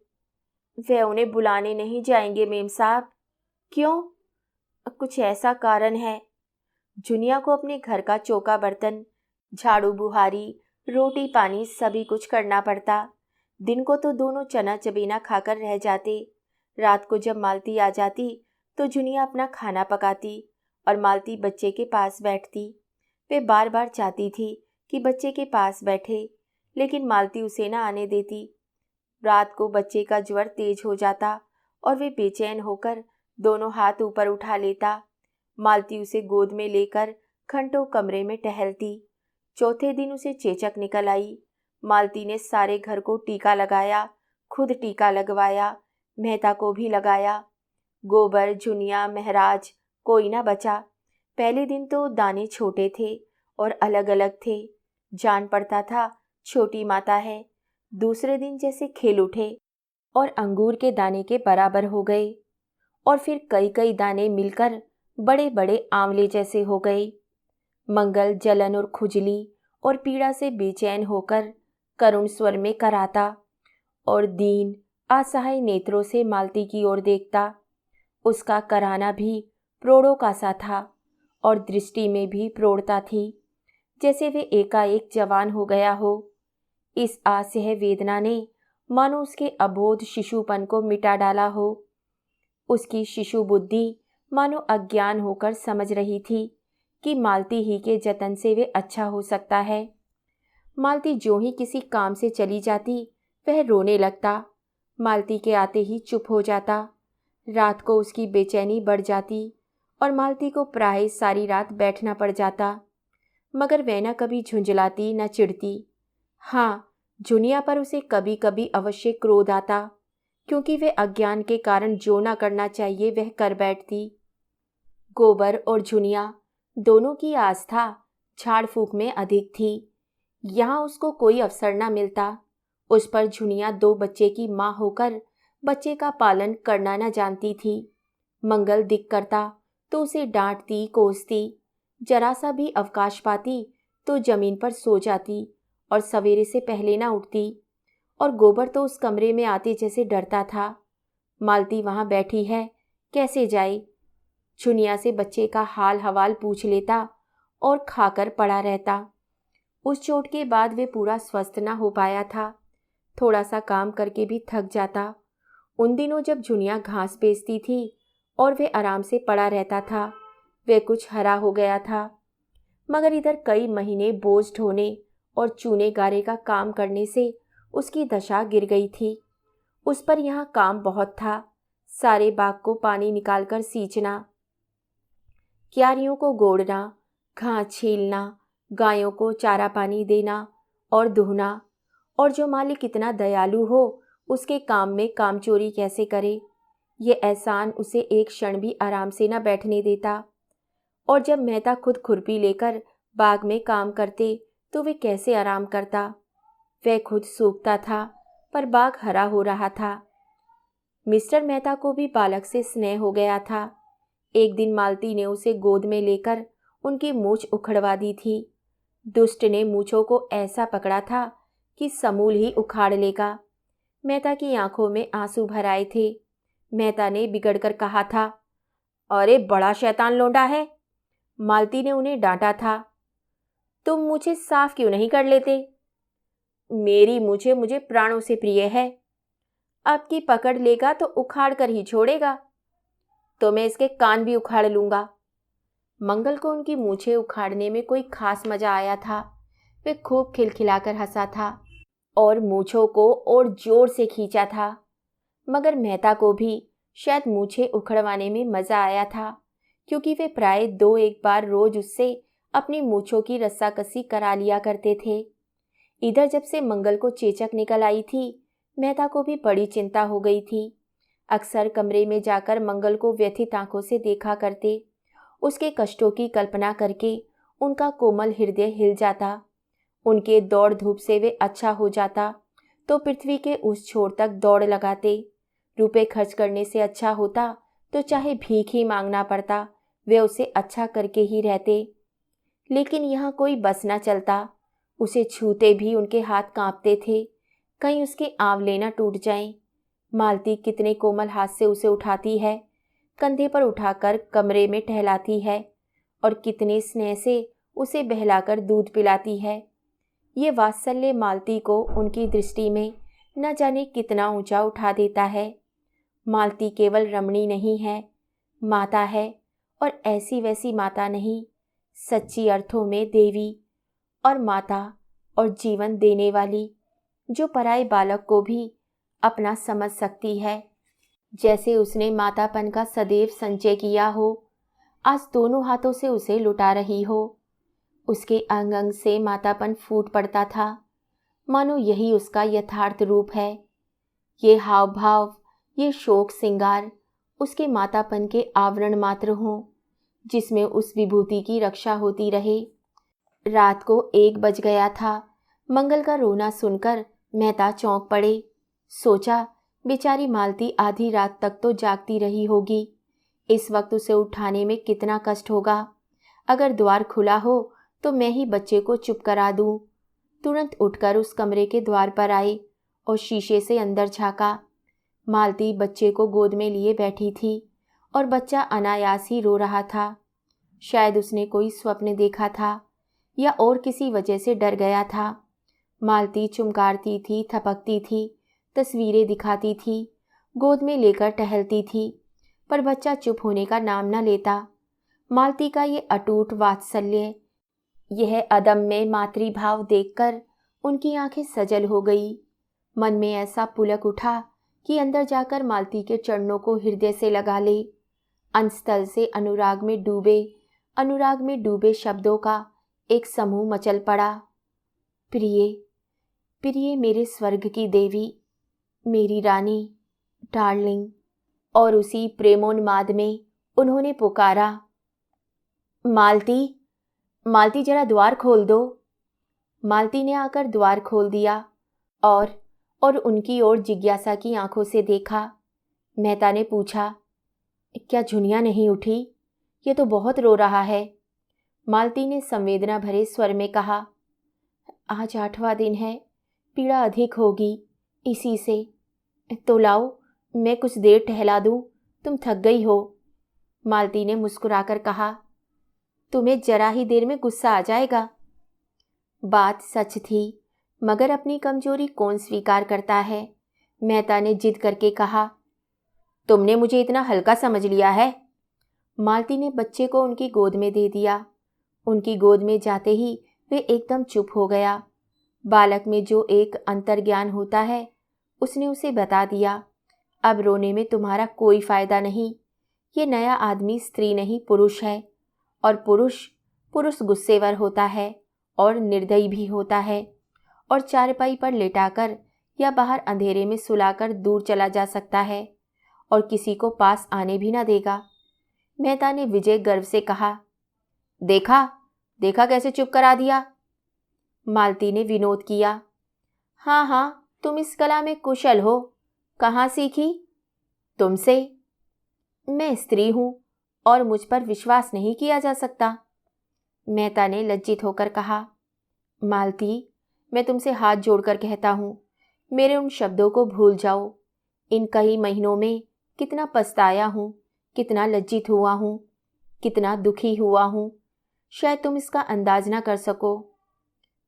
वे उन्हें बुलाने नहीं जाएंगे मेम साहब। क्यों? कुछ ऐसा कारण है। जुनिया को अपने घर का चौका बर्तन, झाड़ू बुहारी, रोटी पानी सभी कुछ करना पड़ता। दिन को तो दोनों चना चबेना खाकर रह जाते। रात को जब मालती आ जाती तो जुनिया अपना खाना पकाती और मालती बच्चे के पास बैठती। वे बार बार चाहती थी कि बच्चे के पास बैठे, लेकिन मालती उसे ना आने देती। रात को बच्चे का ज्वर तेज हो जाता और वे बेचैन होकर दोनों हाथ ऊपर उठा लेता। मालती उसे गोद में लेकर घंटों कमरे में टहलती। चौथे दिन उसे चेचक निकल आई। मालती ने सारे घर को टीका लगाया, खुद टीका लगवाया, मेहता को भी लगाया। गोबर, जुनिया, महराज, कोई ना बचा। पहले दिन तो दाने छोटे थे और अलग अलग थे। जान पड़ता था छोटी माता है। दूसरे दिन जैसे खेल उठे और अंगूर के दाने के बराबर हो गए, और फिर कई कई दाने मिलकर बड़े बड़े आंवले जैसे हो गए। मंगल जलन और खुजली और पीड़ा से बेचैन होकर करुण स्वर में कराता और दीन असहाय नेत्रों से मालती की ओर देखता। उसका कराना भी प्रोड़ों का सा था और दृष्टि में भी प्रौढ़ता थी, जैसे वे एकाएक जवान हो गया हो। इस असह्य वेदना ने मानो उसके अबोध शिशुपन को मिटा डाला हो। उसकी शिशु बुद्धि मानो अज्ञान होकर समझ रही थी कि मालती ही के जतन से वे अच्छा हो सकता है। मालती जो ही किसी काम से चली जाती वह रोने लगता। मालती के आते ही चुप हो जाता। रात को उसकी बेचैनी बढ़ जाती और मालती को प्राय सारी रात बैठना पड़ जाता, मगर वह न कभी झुंझलाती न चिढ़ती। हाँ, जुनिया पर उसे कभी कभी अवश्य क्रोध आता, क्योंकि वे अज्ञान के कारण जो न करना चाहिए वह कर बैठती। गोबर और जुनिया दोनों की आस्था झाड़ फूक में अधिक थी। यहाँ उसको कोई अवसर न मिलता। उस पर जुनिया 2 बच्चे की माँ होकर बच्चे का पालन करना न जानती थी। मंगल दिक करता तो उसे डांटती कोसती। जरा सा भी अवकाश पाती तो जमीन पर सो जाती और सवेरे से पहले ना उठती। और गोबर तो उस कमरे में आते जैसे डरता था। मालती वहाँ बैठी है, कैसे जाए? जुनिया से बच्चे का हाल हवाल पूछ लेता और खाकर पड़ा रहता। उस चोट के बाद वे पूरा स्वस्थ ना हो पाया था। थोड़ा सा काम करके भी थक जाता। उन दिनों जब जुनिया घास बेचती थी और वे आराम से पड़ा रहता था, वे कुछ हरा हो गया था। मगर इधर कई महीने बोझ ढोने और चूने गारे का काम करने से उसकी दशा गिर गई थी। उस पर यहाँ काम बहुत था। सारे बाग को पानी निकालकर सींचना, क्यारियों को गोड़ना, घास छीलना, गायों को चारा पानी देना और दुहना। और जो मालिक इतना दयालु हो उसके काम में कामचोरी कैसे करे? ये एहसान उसे एक क्षण भी आराम से न बैठने देता। और जब मेहता खुद खुरपी लेकर बाग में काम करते तो वे कैसे आराम करता? वह खुद सूखता था पर बाग हरा हो रहा था। मिस्टर मेहता को भी बालक से स्नेह हो गया था। एक दिन मालती ने उसे गोद में लेकर उनकी मूछ उखड़वा दी थी। दुष्ट ने मूछों को ऐसा पकड़ा था कि समूल ही उखाड़ लेगा। मेहता की आंखों में आंसू भर आए थे। मेहता ने बिगड़कर कहा था, अरे बड़ा शैतान लौंडा है। मालती ने उन्हें डांटा था, तुम मुझे साफ क्यों नहीं कर लेते? मेरी मुझे प्राणों से प्रिय है। अब की पकड़ लेगा तो उखाड़ कर ही छोड़ेगा। तो मैं इसके कान भी उखाड़ लूंगा। मंगल को उनकी मूछें उखाड़ने में कोई खास मजा आया था। वे खूब खिलखिलाकर हंसा था और मूछों को और जोर से खींचा था। मगर मेहता को भी शायद मूछें उखड़वाने में मजा आया था, क्योंकि वे प्राय 2-1 बार रोज उससे अपनी मूंछों की रस्साकसी करा लिया करते थे। इधर जब से मंगल को चेचक निकल आई थी, मेहता को भी बड़ी चिंता हो गई थी। अक्सर कमरे में जाकर मंगल को व्यथित आंखों से देखा करते। उसके कष्टों की कल्पना करके उनका कोमल हृदय हिल जाता। उनके दौड़ धूप से वे अच्छा हो जाता तो पृथ्वी के उस छोर तक दौड़ लगाते। रुपए खर्च करने से अच्छा होता तो चाहे भीख ही मांगना पड़ता, वे उसे अच्छा करके ही रहते। लेकिन यहाँ कोई बस न चलता। उसे छूते भी उनके हाथ कांपते थे, कहीं उसके आंवले न टूट जाएं। मालती कितने कोमल हाथ से उसे उठाती है, कंधे पर उठाकर कमरे में टहलाती है और कितने स्नेह से उसे बहलाकर दूध पिलाती है। ये वात्सल्य मालती को उनकी दृष्टि में न जाने कितना ऊंचा उठा देता है। मालती केवल रमणी नहीं है, माता है, और ऐसी वैसी माता नहीं, सच्ची अर्थों में देवी और माता और जीवन देने वाली, जो पराये बालक को भी अपना समझ सकती है। जैसे उसने मातापन का सदैव संचय किया हो, आज दोनों हाथों से उसे लुटा रही हो। उसके अंग अंग से मातापन फूट पड़ता था, मानो यही उसका यथार्थ रूप है। ये हाव भाव, ये शोक सिंगार उसके मातापन के आवरण मात्र हों, जिसमें उस विभूति की रक्षा होती रहे। रात को 1 बज गया था। मंगल का रोना सुनकर मेहता चौंक पड़े। सोचा, बेचारी मालती आधी रात तक तो जागती रही होगी। इस वक्त उसे उठाने में कितना कष्ट होगा। अगर द्वार खुला हो तो मैं ही बच्चे को चुप करा दूं। तुरंत उठकर उस कमरे के द्वार पर आए और शीशे से अंदर झांका। मालती बच्चे को गोद में लिए बैठी थी और बच्चा अनायास ही रो रहा था। शायद उसने कोई स्वप्न देखा था या और किसी वजह से डर गया था। मालती चुमकारती थी, थपकती थी, तस्वीरें दिखाती थी, गोद में लेकर टहलती थी, पर बच्चा चुप होने का नाम न लेता। मालती का ये अटूट वात्सल्य, यह अदम्य मातृभाव देखकर उनकी आंखें सजल हो गई। मन में ऐसा पुलक उठा कि अंदर जाकर मालती के चरणों को हृदय से लगा ले। अंतस्थल से अनुराग में डूबे शब्दों का एक समूह मचल पड़ा। प्रिय, प्रिय मेरे स्वर्ग की देवी, मेरी रानी, डार्लिंग। और उसी प्रेमोन्माद में उन्होंने पुकारा, मालती, मालती जरा द्वार खोल दो। मालती ने आकर द्वार खोल दिया और उनकी ओर जिज्ञासा की आंखों से देखा। मेहता ने पूछा, क्या झुनिया नहीं उठी? ये तो बहुत रो रहा है। मालती ने संवेदना भरे स्वर में कहा, आज 8वां दिन है, पीड़ा अधिक होगी इसी से। तो लाओ, मैं कुछ देर टहला दूं, तुम थक गई हो। मालती ने मुस्कुराकर कहा, तुम्हें जरा ही देर में गुस्सा आ जाएगा। बात सच थी, मगर अपनी कमजोरी कौन स्वीकार करता है। मेहता ने जिद करके कहा, तुमने मुझे इतना हल्का समझ लिया है। मालती ने बच्चे को उनकी गोद में दे दिया। उनकी गोद में जाते ही वे एकदम चुप हो गया। बालक में जो एक अंतर्ज्ञान होता है, उसने उसे बता दिया, अब रोने में तुम्हारा कोई फायदा नहीं। ये नया आदमी स्त्री नहीं पुरुष है, और पुरुष गुस्सेवर होता है और निर्दयी भी होता है, और चारपाई पर लेटाकर या बाहर अंधेरे में सुलाकर दूर चला जा सकता है और किसी को पास आने भी ना देगा। मेहता ने विजय गर्व से कहा, देखा देखा कैसे चुप करा दिया। मालती ने विनोद किया, हाँ हाँ, तुम इस कला में कुशल हो। कहाँ सीखी? तुमसे। मैं स्त्री हूं और मुझ पर विश्वास नहीं किया जा सकता। मेहता ने लज्जित होकर कहा, मालती, मैं तुमसे हाथ जोड़कर कहता हूं, मेरे उन शब्दों को भूल जाओ। इन कई महीनों में कितना पछताया हूं, कितना लज्जित हुआ हूं, कितना दुखी हुआ हूं, शायद तुम इसका अंदाज ना कर सको।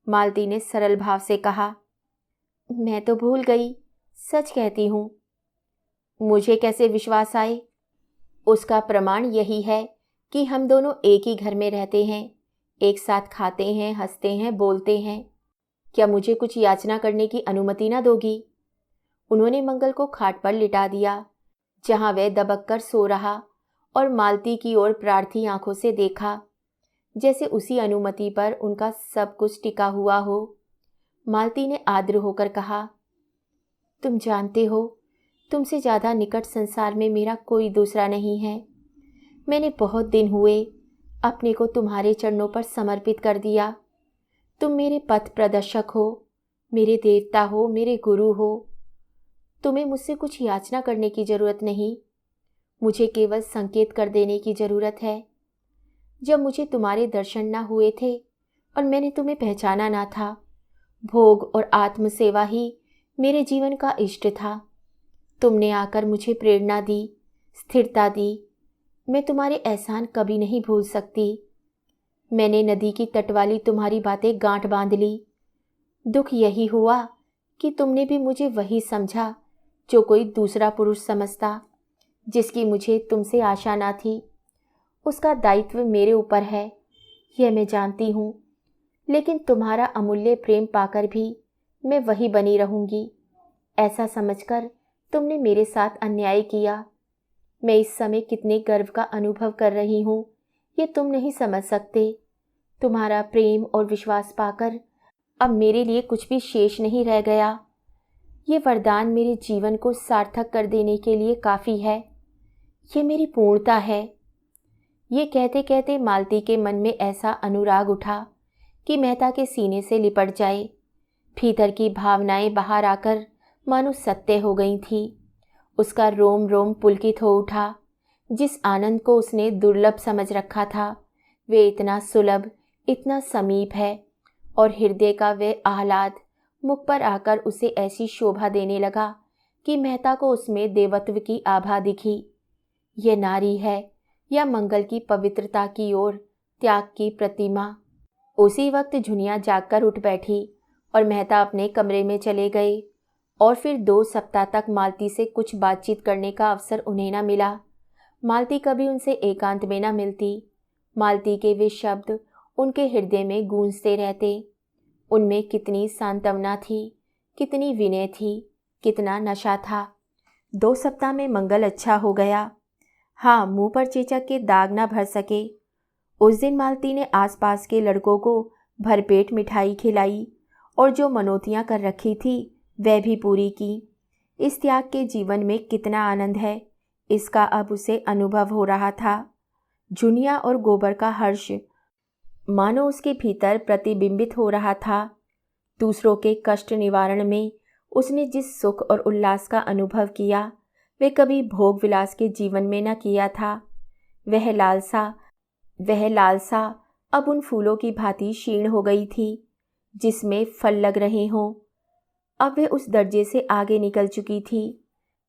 मालती ने सरल भाव से कहा, मैं तो भूल गई, सच कहती हूं। मुझे कैसे विश्वास आए? उसका प्रमाण यही है कि हम दोनों एक ही घर में रहते हैं, एक साथ खाते हैं, हंसते हैं, बोलते हैं। क्या मुझे कुछ याचना करने की अनुमति ना दोगी? उन्होंने मंगल को खाट पर लिटा दिया, जहां वह दबक कर सो रहा, और मालती की ओर प्रार्थी आंखों से देखा, जैसे उसी अनुमति पर उनका सब कुछ टिका हुआ हो। मालती ने आर्द्र होकर कहा, तुम जानते हो, तुमसे ज़्यादा निकट संसार में मेरा कोई दूसरा नहीं है। मैंने बहुत दिन हुए अपने को तुम्हारे चरणों पर समर्पित कर दिया। तुम मेरे पथ प्रदर्शक हो, मेरे देवता हो, मेरे गुरु हो। तुम्हें मुझसे कुछ याचना करने की ज़रूरत नहीं, मुझे केवल संकेत कर देने की ज़रूरत है। जब मुझे तुम्हारे दर्शन ना हुए थे और मैंने तुम्हें पहचाना ना था, भोग और आत्मसेवा ही मेरे जीवन का इष्ट था। तुमने आकर मुझे प्रेरणा दी, स्थिरता दी। मैं तुम्हारे एहसान कभी नहीं भूल सकती। मैंने नदी की तट वाली तुम्हारी बातें गांठ बांध ली। दुख यही हुआ कि तुमने भी मुझे वही समझा जो कोई दूसरा पुरुष समझता, जिसकी मुझे तुमसे आशा ना थी। उसका दायित्व मेरे ऊपर है, यह मैं जानती हूँ, लेकिन तुम्हारा अमूल्य प्रेम पाकर भी मैं वही बनी रहूँगी। ऐसा समझकर तुमने मेरे साथ अन्याय किया। मैं इस समय कितने गर्व का अनुभव कर रही हूँ, ये तुम नहीं समझ सकते। तुम्हारा प्रेम और विश्वास पाकर अब मेरे लिए कुछ भी शेष नहीं रह गया। ये वरदान मेरे जीवन को सार्थक कर देने के लिए काफ़ी है। ये मेरी पूर्णता है। ये कहते कहते मालती के मन में ऐसा अनुराग उठा कि मेहता के सीने से लिपट जाए। भीतर की भावनाएं बाहर आकर मानो सत्य हो गई थी। उसका रोम रोम पुलकित हो उठा। जिस आनंद को उसने दुर्लभ समझ रखा था, वे इतना सुलभ, इतना समीप है, और हृदय का वे आह्लाद मुख पर आकर उसे ऐसी शोभा देने लगा कि मेहता को उसमें देवत्व की आभा दिखी। ये नारी है या मंगल की पवित्रता की ओर त्याग की प्रतिमा। उसी वक्त झुनिया जागकर उठ बैठी और मेहता अपने कमरे में चले गए, और फिर 2 सप्ताह तक मालती से कुछ बातचीत करने का अवसर उन्हें न मिला। मालती कभी उनसे एकांत में न मिलती। मालती के वे शब्द उनके हृदय में गूंजते रहते। उनमें कितनी सांत्वना थी, कितनी विनय थी, कितना नशा था। 2 सप्ताह में मंगल अच्छा हो गया। हाँ, मुंह पर चेचक के दाग न भर सके। उस दिन मालती ने आसपास के लड़कों को भरपेट मिठाई खिलाई और जो मनौतियाँ कर रखी थी वह भी पूरी की। इस त्याग के जीवन में कितना आनंद है, इसका अब उसे अनुभव हो रहा था। झुनिया और गोबर का हर्ष मानो उसके भीतर प्रतिबिंबित हो रहा था। दूसरों के कष्ट निवारण में उसने जिस सुख और उल्लास का अनुभव किया, वे कभी भोग विलास के जीवन में न किया था। वह लालसा अब उन फूलों की भांति क्षीण हो गई थी जिसमें फल लग रहे हों। अब वे उस दर्जे से आगे निकल चुकी थी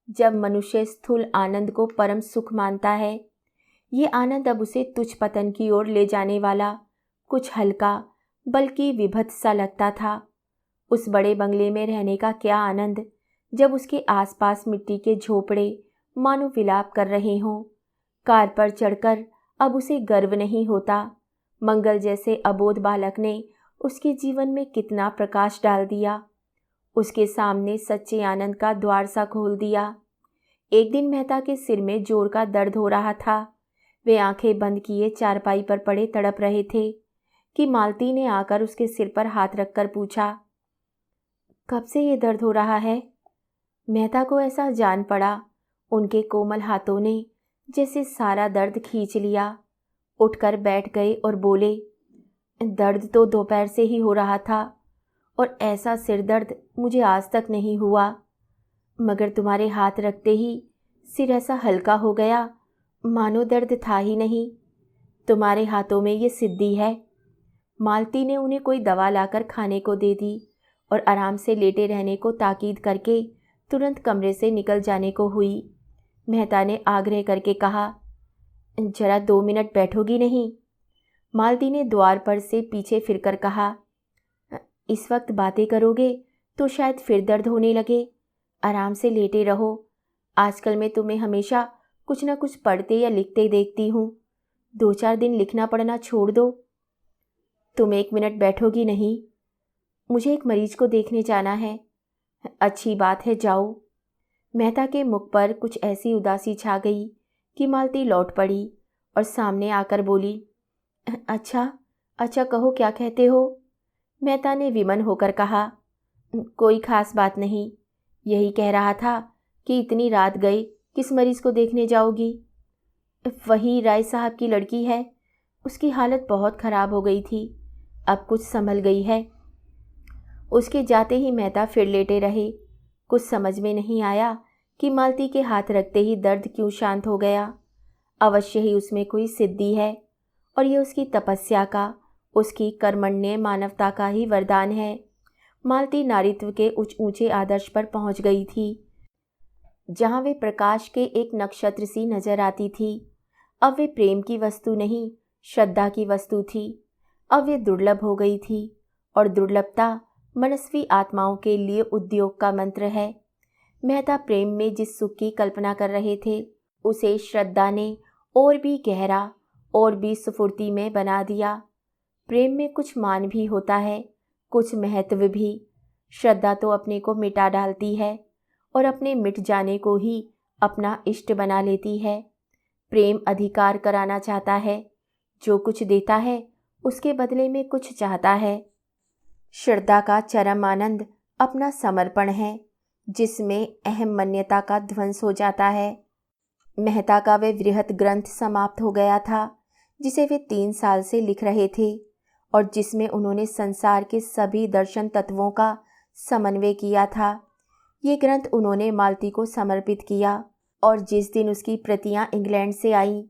जब मनुष्य स्थूल आनंद को परम सुख मानता है। ये आनंद अब उसे तुच्छ पतन की ओर ले जाने वाला, कुछ हल्का बल्कि विभत्स सा लगता था। उस बड़े बंगले में रहने का क्या आनंद, जब उसके आसपास मिट्टी के झोपड़े मानो विलाप कर रहे हों। कार पर चढ़कर अब उसे गर्व नहीं होता। मंगल जैसे अबोध बालक ने उसके जीवन में कितना प्रकाश डाल दिया, उसके सामने सच्चे आनंद का द्वार सा खोल दिया। एक दिन मेहता के सिर में जोर का दर्द हो रहा था। वे आंखें बंद किए चारपाई पर पड़े तड़प रहे थे कि मालती ने आकर उसके सिर पर हाथ रखकर पूछा, कब से ये दर्द हो रहा है? मेहता को ऐसा जान पड़ा उनके कोमल हाथों ने जैसे सारा दर्द खींच लिया। उठकर बैठ गए और बोले, दर्द तो दोपहर से ही हो रहा था और ऐसा सिर दर्द मुझे आज तक नहीं हुआ, मगर तुम्हारे हाथ रखते ही सिर ऐसा हल्का हो गया मानो दर्द था ही नहीं। तुम्हारे हाथों में ये सिद्धि है। मालती ने उन्हें कोई दवा लाकर खाने को दे दी और आराम से लेटे रहने को ताकीद करके तुरंत कमरे से निकल जाने को हुई। मेहता ने आग्रह करके कहा, जरा 2 मिनट बैठोगी नहीं? मालती ने द्वार पर से पीछे फिरकर कहा, इस वक्त बातें करोगे तो शायद फिर दर्द होने लगे। आराम से लेटे रहो। आजकल मैं तुम्हें हमेशा कुछ न कुछ पढ़ते या लिखते देखती हूँ। 2-4 दिन लिखना पढ़ना छोड़ दो। तुम 1 मिनट बैठोगी नहीं? मुझे एक मरीज को देखने जाना है। अच्छी बात है, जाओ। मेहता के मुख पर कुछ ऐसी उदासी छा गई कि मालती लौट पड़ी और सामने आकर बोली, अच्छा अच्छा, कहो क्या कहते हो। मेहता ने विमन होकर कहा, कोई खास बात नहीं, यही कह रहा था कि इतनी रात गई किस मरीज को देखने जाओगी। वही राय साहब की लड़की है, उसकी हालत बहुत ख़राब हो गई थी, अब कुछ संभल गई है। उसके जाते ही मेहता फिर लेटे रहे। कुछ समझ में नहीं आया कि मालती के हाथ रखते ही दर्द क्यों शांत हो गया। अवश्य ही उसमें कोई सिद्धि है और ये उसकी तपस्या का, उसकी कर्मण्य मानवता का ही वरदान है। मालती नारीत्व के उच्च ऊंचे आदर्श पर पहुंच गई थी, जहां वे प्रकाश के एक नक्षत्र सी नजर आती थी। अब वे प्रेम की वस्तु नहीं, श्रद्धा की वस्तु थी। अब वे दुर्लभ हो गई थी और दुर्लभता मनस्वी आत्माओं के लिए उद्योग का मंत्र है। मेहता प्रेम में जिस सुख की कल्पना कर रहे थे, उसे श्रद्धा ने और भी गहरा और भी स्फूर्ति में बना दिया। प्रेम में कुछ मान भी होता है, कुछ महत्व भी। श्रद्धा तो अपने को मिटा डालती है और अपने मिट जाने को ही अपना इष्ट बना लेती है। प्रेम अधिकार कराना चाहता है, जो कुछ देता है उसके बदले में कुछ चाहता है। श्रद्धा का चरम आनंद अपना समर्पण है, जिसमें अहम मान्यता का ध्वंस हो जाता है। मेहता का वे वृहत ग्रंथ समाप्त हो गया था, जिसे वे 3 साल से लिख रहे थे और जिसमें उन्होंने संसार के सभी दर्शन तत्वों का समन्वय किया था। ये ग्रंथ उन्होंने मालती को समर्पित किया और जिस दिन उसकी प्रतियां इंग्लैंड से आईं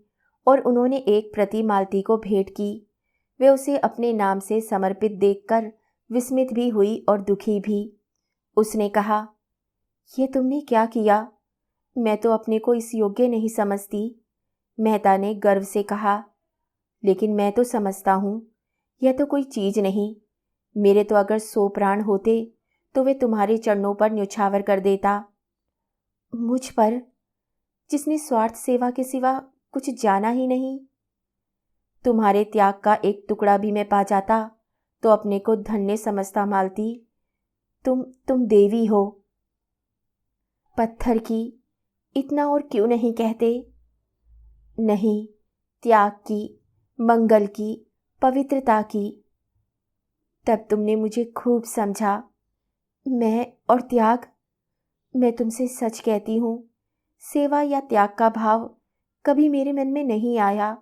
और उन्होंने एक प्रति मालती को भेंट की, वे उसे अपने नाम से समर्पित देखकर विस्मित भी हुई और दुखी भी। उसने कहा, यह तुमने क्या किया? मैं तो अपने को इस योग्य नहीं समझती। मेहता ने गर्व से कहा, लेकिन मैं तो समझता हूँ, यह तो कोई चीज़ नहीं। मेरे तो अगर 100 प्राण होते तो वे तुम्हारे चरणों पर न्यौछावर कर देता। मुझ पर, जिसने स्वार्थ सेवा के सिवा कुछ जाना ही नहीं। तुम्हारे त्याग का एक टुकड़ा भी मैं पा जाता तो अपने को धन्य समझता मालती। तुम देवी हो। पत्थर की, इतना और क्यों नहीं कहते? नहीं, त्याग की, मंगल की, पवित्रता की। तब तुमने मुझे खूब समझा। मैं और त्याग, मैं तुमसे सच कहती हूँ, सेवा या त्याग का भाव कभी मेरे मन में नहीं आया।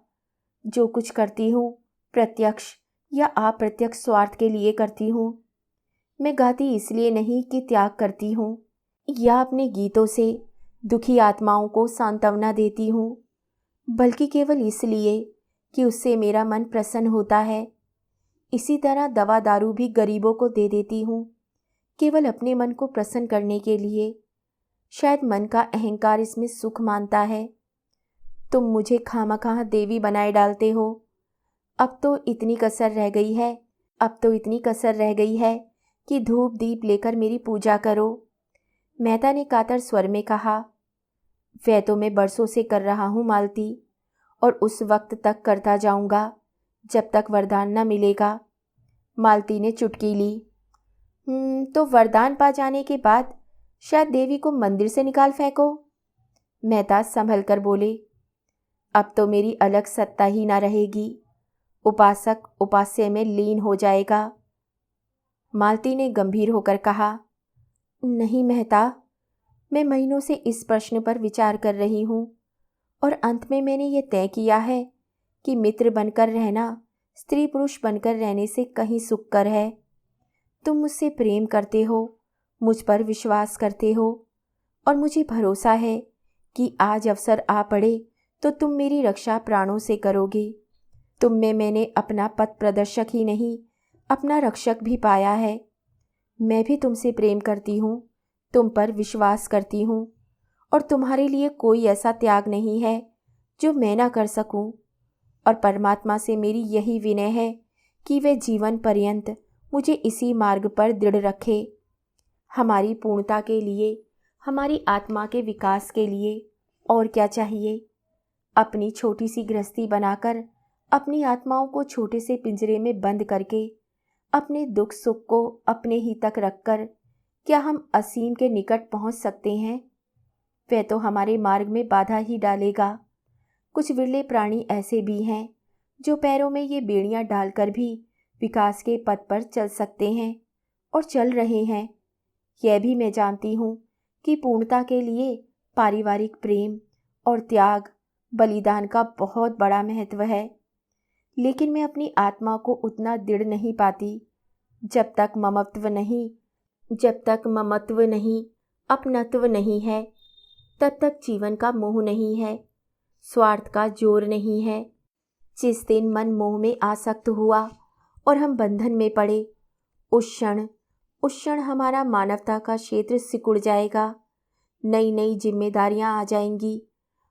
जो कुछ करती हूँ प्रत्यक्ष या अप्रत्यक्ष स्वार्थ के लिए करती हूँ। मैं गाती इसलिए नहीं कि त्याग करती हूँ या अपने गीतों से दुखी आत्माओं को सांत्वना देती हूँ, बल्कि केवल इसलिए कि उससे मेरा मन प्रसन्न होता है। इसी तरह दवा दारू भी गरीबों को दे देती हूँ, केवल अपने मन को प्रसन्न करने के लिए। शायद मन का अहंकार इसमें सुख मानता है। तुम मुझे खामखा देवी बनाए डालते हो। अब तो इतनी कसर रह गई है कि धूप दीप लेकर मेरी पूजा करो। मेहता ने कातर स्वर में कहा, वह तो मैं बरसों से कर रहा हूँ मालती, और उस वक्त तक करता जाऊँगा जब तक वरदान न मिलेगा। मालती ने चुटकी ली। तो वरदान पा जाने के बाद शायद देवी को मंदिर से निकाल फेंको। मेहता संभल कर बोले, अब तो मेरी अलग सत्ता ही ना रहेगी। उपासक उपास्य में लीन हो जाएगा। मालती ने गंभीर होकर कहा, नहीं मेहता, मैं महीनों से इस प्रश्न पर विचार कर रही हूँ और अंत में मैंने ये तय किया है कि मित्र बनकर रहना स्त्री पुरुष बनकर रहने से कहीं सुखकर है। तुम मुझसे प्रेम करते हो, मुझ पर विश्वास करते हो और मुझे भरोसा है कि आज अवसर आ पड़े तो तुम मेरी रक्षा प्राणों से करोगे। तुम में मैंने अपना पथ प्रदर्शक ही नहीं, अपना रक्षक भी पाया है। मैं भी तुमसे प्रेम करती हूँ, तुम पर विश्वास करती हूँ और तुम्हारे लिए कोई ऐसा त्याग नहीं है जो मैं ना कर सकूँ। और परमात्मा से मेरी यही विनय है कि वे जीवन पर्यंत मुझे इसी मार्ग पर दृढ़ रखे। हमारी पूर्णता के लिए, हमारी आत्मा के विकास के लिए और क्या चाहिए? अपनी छोटी सी गृहस्थी बनाकर, अपनी आत्माओं को छोटे से पिंजरे में बंद करके, अपने दुख सुख को अपने ही तक रखकर क्या हम असीम के निकट पहुंच सकते हैं? वह तो हमारे मार्ग में बाधा ही डालेगा। कुछ विरले प्राणी ऐसे भी हैं जो पैरों में ये बेड़ियां डालकर भी विकास के पथ पर चल सकते हैं और चल रहे हैं। यह भी मैं जानती हूँ कि पूर्णता के लिए पारिवारिक प्रेम और त्याग, बलिदान का बहुत बड़ा महत्व है। लेकिन मैं अपनी आत्मा को उतना दृढ़ नहीं पाती। जब तक ममत्व नहीं, अपनत्व नहीं है, तब तक जीवन का मोह नहीं है, स्वार्थ का जोर नहीं है। जिस दिन मन मोह में आसक्त हुआ और हम बंधन में पड़े, उस क्षण हमारा मानवता का क्षेत्र सिकुड़ जाएगा। नई नई जिम्मेदारियां आ जाएंगी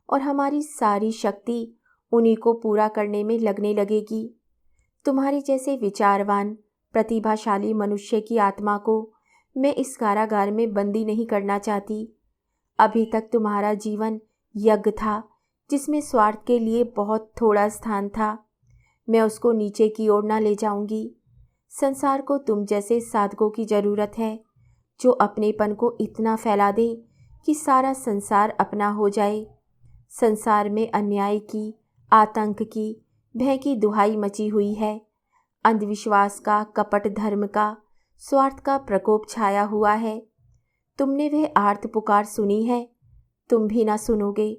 और हमारी सारी शक्ति उन्हीं को पूरा करने में लगने लगेगी। तुम्हारे जैसे विचारवान, प्रतिभाशाली मनुष्य की आत्मा को मैं इस कारागार में बंदी नहीं करना चाहती। अभी तक तुम्हारा जीवन यज्ञ था जिसमें स्वार्थ के लिए बहुत थोड़ा स्थान था। मैं उसको नीचे की ओर ना ले जाऊंगी। संसार को तुम जैसे साधकों की ज़रूरत है जो अपनेपन को इतना फैला दे कि सारा संसार अपना हो जाए। संसार में अन्याय की, आतंक की, भय की दुहाई मची हुई है। अंधविश्वास का, कपट धर्म का, स्वार्थ का प्रकोप छाया हुआ है। तुमने वह आर्त पुकार सुनी है? तुम भी ना सुनोगे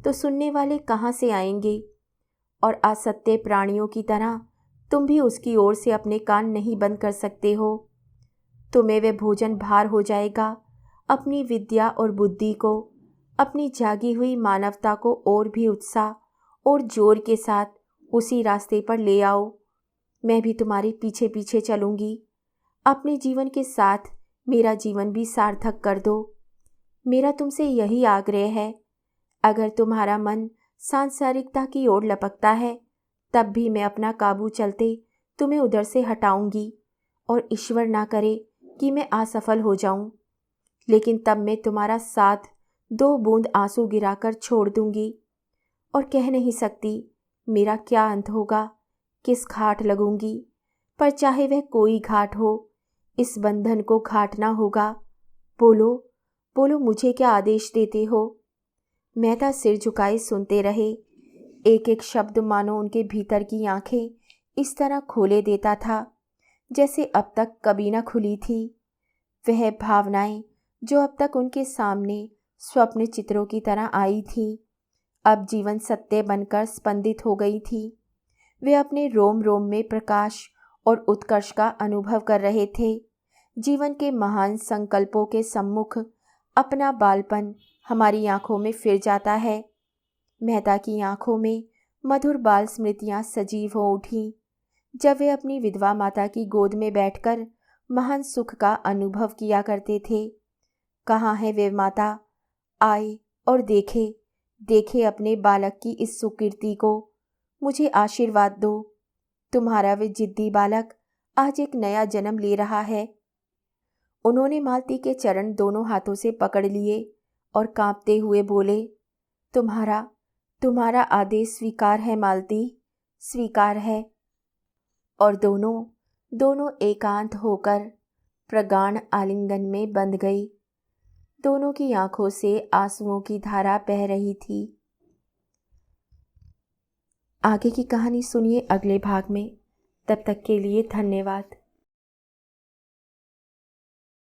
तो सुनने वाले कहाँ से आएंगे? और असत्य प्राणियों की तरह तुम भी उसकी ओर से अपने कान नहीं बंद कर सकते हो। तुम्हें वह भोजन भार हो जाएगा। अपनी विद्या और बुद्धि को, अपनी जागी हुई मानवता को और भी उत्साह और जोर के साथ उसी रास्ते पर ले आओ। मैं भी तुम्हारे पीछे पीछे चलूँगी। अपने जीवन के साथ मेरा जीवन भी सार्थक कर दो। मेरा तुमसे यही आग्रह है। अगर तुम्हारा मन सांसारिकता की ओर लपकता है, तब भी मैं अपना काबू चलते तुम्हें उधर से हटाऊंगी और ईश्वर ना करे कि मैं असफल हो जाऊं। लेकिन तब मैं तुम्हारा साथ 2 बूंद आंसू गिराकर छोड़ दूंगी और कह नहीं सकती मेरा क्या अंत होगा, किस घाट लगूंगी। पर चाहे वह कोई घाट हो, इस बंधन को घाटना होगा। बोलो बोलो, मुझे क्या आदेश देते हो? मेहता सिर झुकाए सुनते रहे। एक एक शब्द मानो उनके भीतर की आंखें इस तरह खोले देता था जैसे अब तक कभी न खुली थी। वह भावनाएं जो अब तक उनके सामने स्वप्न चित्रों की तरह आई थीं, अब जीवन सत्य बनकर स्पंदित हो गई थी। वे अपने रोम रोम में प्रकाश और उत्कर्ष का अनुभव कर रहे थे। जीवन के महान संकल्पों के सम्मुख अपना बालपन हमारी आंखों में फिर जाता है। मेहता की आंखों में मधुर बाल स्मृतियां सजीव हो उठी जब वे अपनी विधवा माता की गोद में बैठकर महान सुख का अनुभव किया करते थे। कहाँ है वे माता? आए और देखे अपने बालक की इस सुकीर्ति को। मुझे आशीर्वाद दो। तुम्हारा वे जिद्दी बालक आज एक नया जन्म ले रहा है। उन्होंने मालती के चरण दोनों हाथों से पकड़ लिए और कांपते हुए बोले, तुम्हारा आदेश स्वीकार है मालती, स्वीकार है। और दोनों एकांत होकर प्रगाढ़ आलिंगन में बंध गई। दोनों की आंखों से आंसुओं की धारा बह रही थी। आगे की कहानी सुनिए अगले भाग में। तब तक के लिए धन्यवाद।